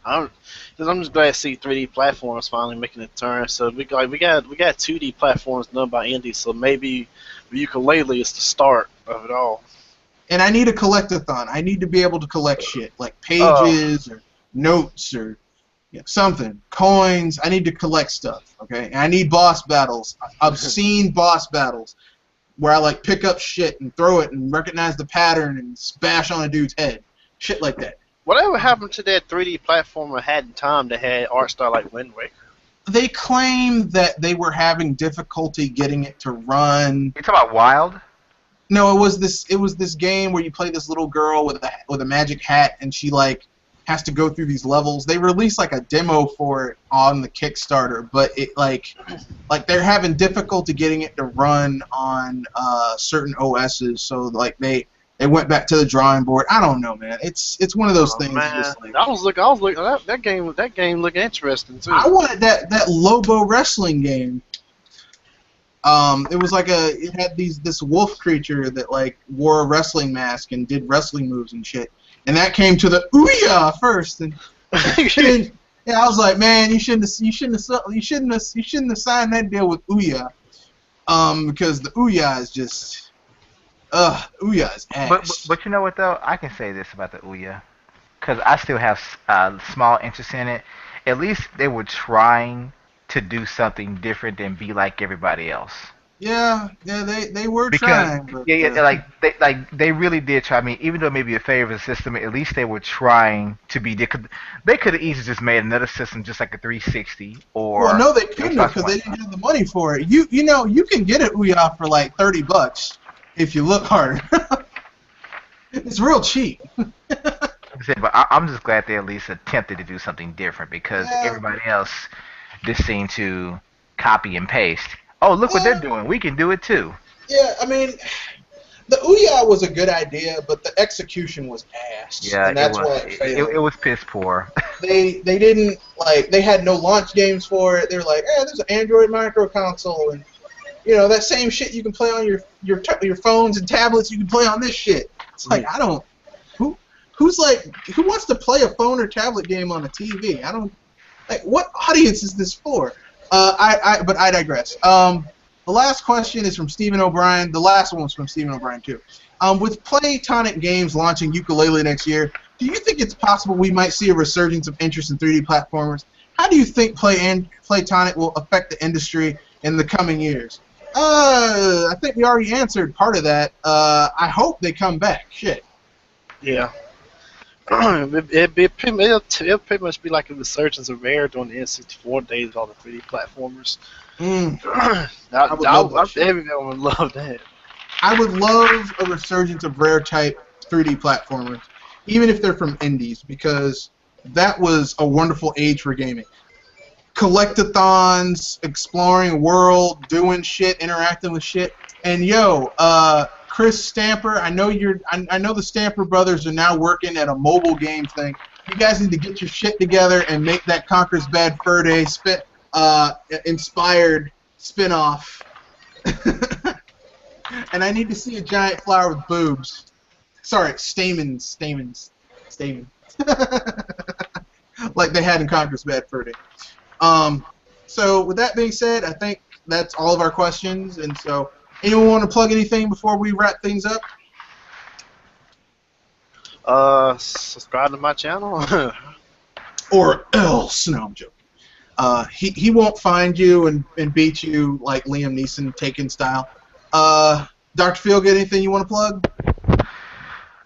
I'm just glad to see 3D platforms finally making a turn. So we got 2D platforms done by indie. So maybe Yooka-Laylee is the start of it all. And I need a collectathon. I need to be able to collect shit like pages or notes or something, coins. I need to collect stuff. Okay, and I need boss battles. I've seen boss battles where I like pick up shit and throw it and recognize the pattern and smash on a dude's head. Shit like that. Whatever happened to that 3D platformer had in time that had art style like Wind Waker? They claim that they were having difficulty getting it to run. You talking about Wild? No, it was this game where you play this little girl with a magic hat and she like has to go through these levels. They released like a demo for it on the Kickstarter, but it like they're having difficulty getting it to run on certain OSs. So like they went back to the drawing board. I don't know, man. It's one of those things. Man. Just like, I was looking that game looked interesting too. I wanted that Lobo wrestling game. It was like it had this wolf creature that like wore a wrestling mask and did wrestling moves and shit. And that came to the Ouya first, and yeah, I was like, man, you shouldn't have signed that deal with Ouya, because the Ouya is just, Ouya is ass. But you know what though? I can say this about the Ouya, because I still have small interest in it. At least they were trying to do something different than be like everybody else. Yeah, they were trying. But, they really did try. I mean, even though it may be a favorite system, at least they were trying to be. They could have easily just made another system just like a 360 or. Well, no, they couldn't because they didn't have the money for it. You can get an Ouya for like $30 if you look hard. It's real cheap. But I'm just glad they at least attempted to do something different because Yeah. everybody else just seemed to copy and paste. Oh, look what they're Uh, doing. We can do it too. yeah. I mean, the Ouya was a good idea, but the execution was ass, Yeah, and that's why it it failed. was piss poor. They didn't like they had no launch games for it. They were like, there's an Android micro console, and that same shit you can play on your phones and tablets. You can play on this shit. It's like I don't who who wants to play a phone or tablet game on a TV? I don't like what audience is this for? But I digress. The last question is from Stephen O'Brien. The last one was from Stephen O'Brien too. With Playtonic Games launching Ukulele next year, do you think it's possible we might see a resurgence of interest in 3D platformers? How do you think Playtonic will affect the industry in the coming years? I think we already answered part of that. I hope they come back. Shit. Yeah. It'll pretty much be like a resurgence of Rare during the N64 days of all the 3D platformers. I would love that shit. Everyone would love that. I would love a resurgence of rare type 3D platformers, even if they're from indies, because that was a wonderful age for gaming. Collectathons, exploring a world, doing shit, interacting with shit, and Chris Stamper, I know I know the Stamper brothers are now working at a mobile game thing. You guys need to get your shit together and make that Conker's Bad Fur Day inspired spin-off. And I need to see a giant flower with boobs. Sorry, stamens. Like they had in Conker's Bad Fur Day. So with that being said, I think that's all of our questions. And so, anyone want to plug anything before we wrap things up? Subscribe to my channel. Or else. No, I'm joking. He won't find you and beat you like Liam Neeson Taken style. Dr. Feelgood, anything you want to plug?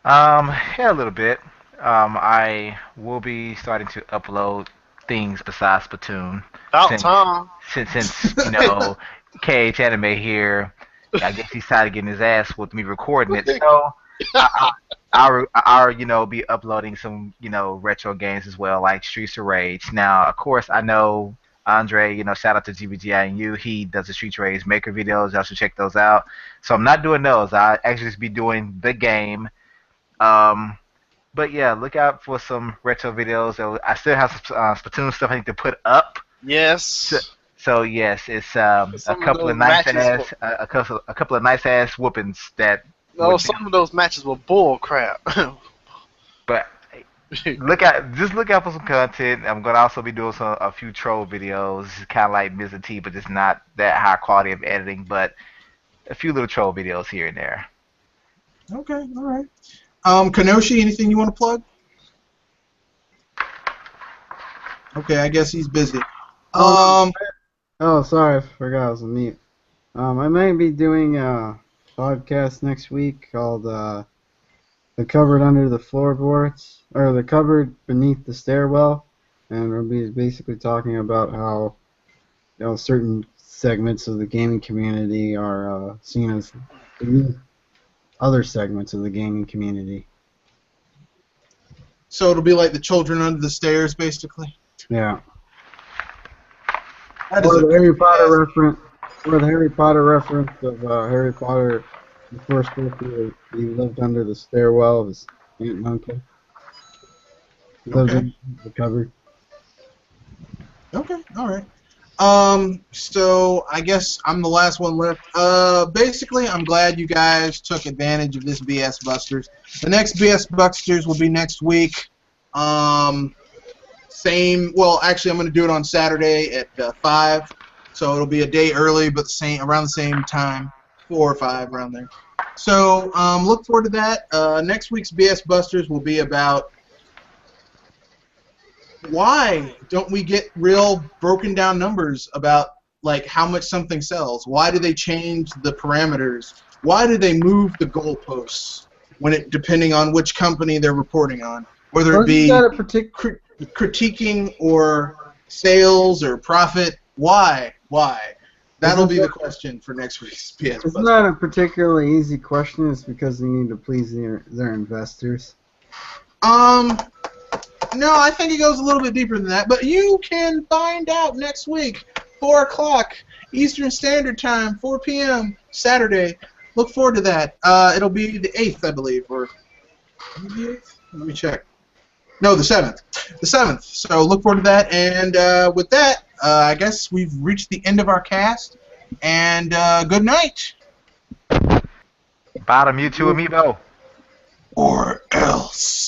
Yeah, a little bit. I will be starting to upload things besides Splatoon. About since, time. since KH Anime here, I guess he's tired of getting his ass with me recording it. So I'll be uploading some retro games as well, like Streets of Rage. Now, of course, I know Andre. Shout out to GBGI and you. He does the Streets of Rage maker videos. Y'all should check those out. So I'm not doing those. I actually just be doing the game. But yeah, look out for some retro videos. I still have some Splatoon stuff I need to put up. Yes. So yes, it's a couple of nice ass whoopings that. No, some of those matches were bull crap. But look out for some content. I'm gonna also be doing a few troll videos, kind of like Mr. T, but just not that high quality of editing. But a few little troll videos here and there. Okay, all right. Kanoshi, anything you want to plug? Okay, I guess he's busy. Oh, sorry, I forgot I was on mute. I may be doing a podcast next week called The Cupboard Under the Floorboards, or The Cupboard Beneath the Stairwell, and we'll be basically talking about how certain segments of the gaming community are seen as beneath other segments of the gaming community. So it'll be like the children under the stairs, basically. Yeah. Or the Harry Potter reference. Or the Harry Potter reference of Harry Potter, the first book where he lived under the stairwell of his aunt and uncle. He lived in the cupboard. Okay, all right. So I guess I'm the last one left. Basically, I'm glad you guys took advantage of this BS Busters. The next BS Busters will be next week. Well, actually, I'm going to do it on Saturday at 5. So it'll be a day early, but around the same time, 4 or 5, around there. So look forward to that. Next week's BS Busters will be about why don't we get real broken down numbers about like how much something sells? Why do they change the parameters? Why do they move the goalposts depending on which company they're reporting on? Whether it be critiquing or sales or profit, why? That'll be the question for next week's PS It's Buzz. not a particularly easy question. It's because they need to please their investors. No, I think it goes a little bit deeper than that. But you can find out next week, 4 o'clock Eastern Standard Time, 4 p.m. Saturday. Look forward to that. It'll be the 8th, I believe, or the 8th? Let me check. No, the 7th. The 7th. So look forward to that. And with that, I guess we've reached the end of our cast. And good night. Bottom, you two, amiibo. Or else.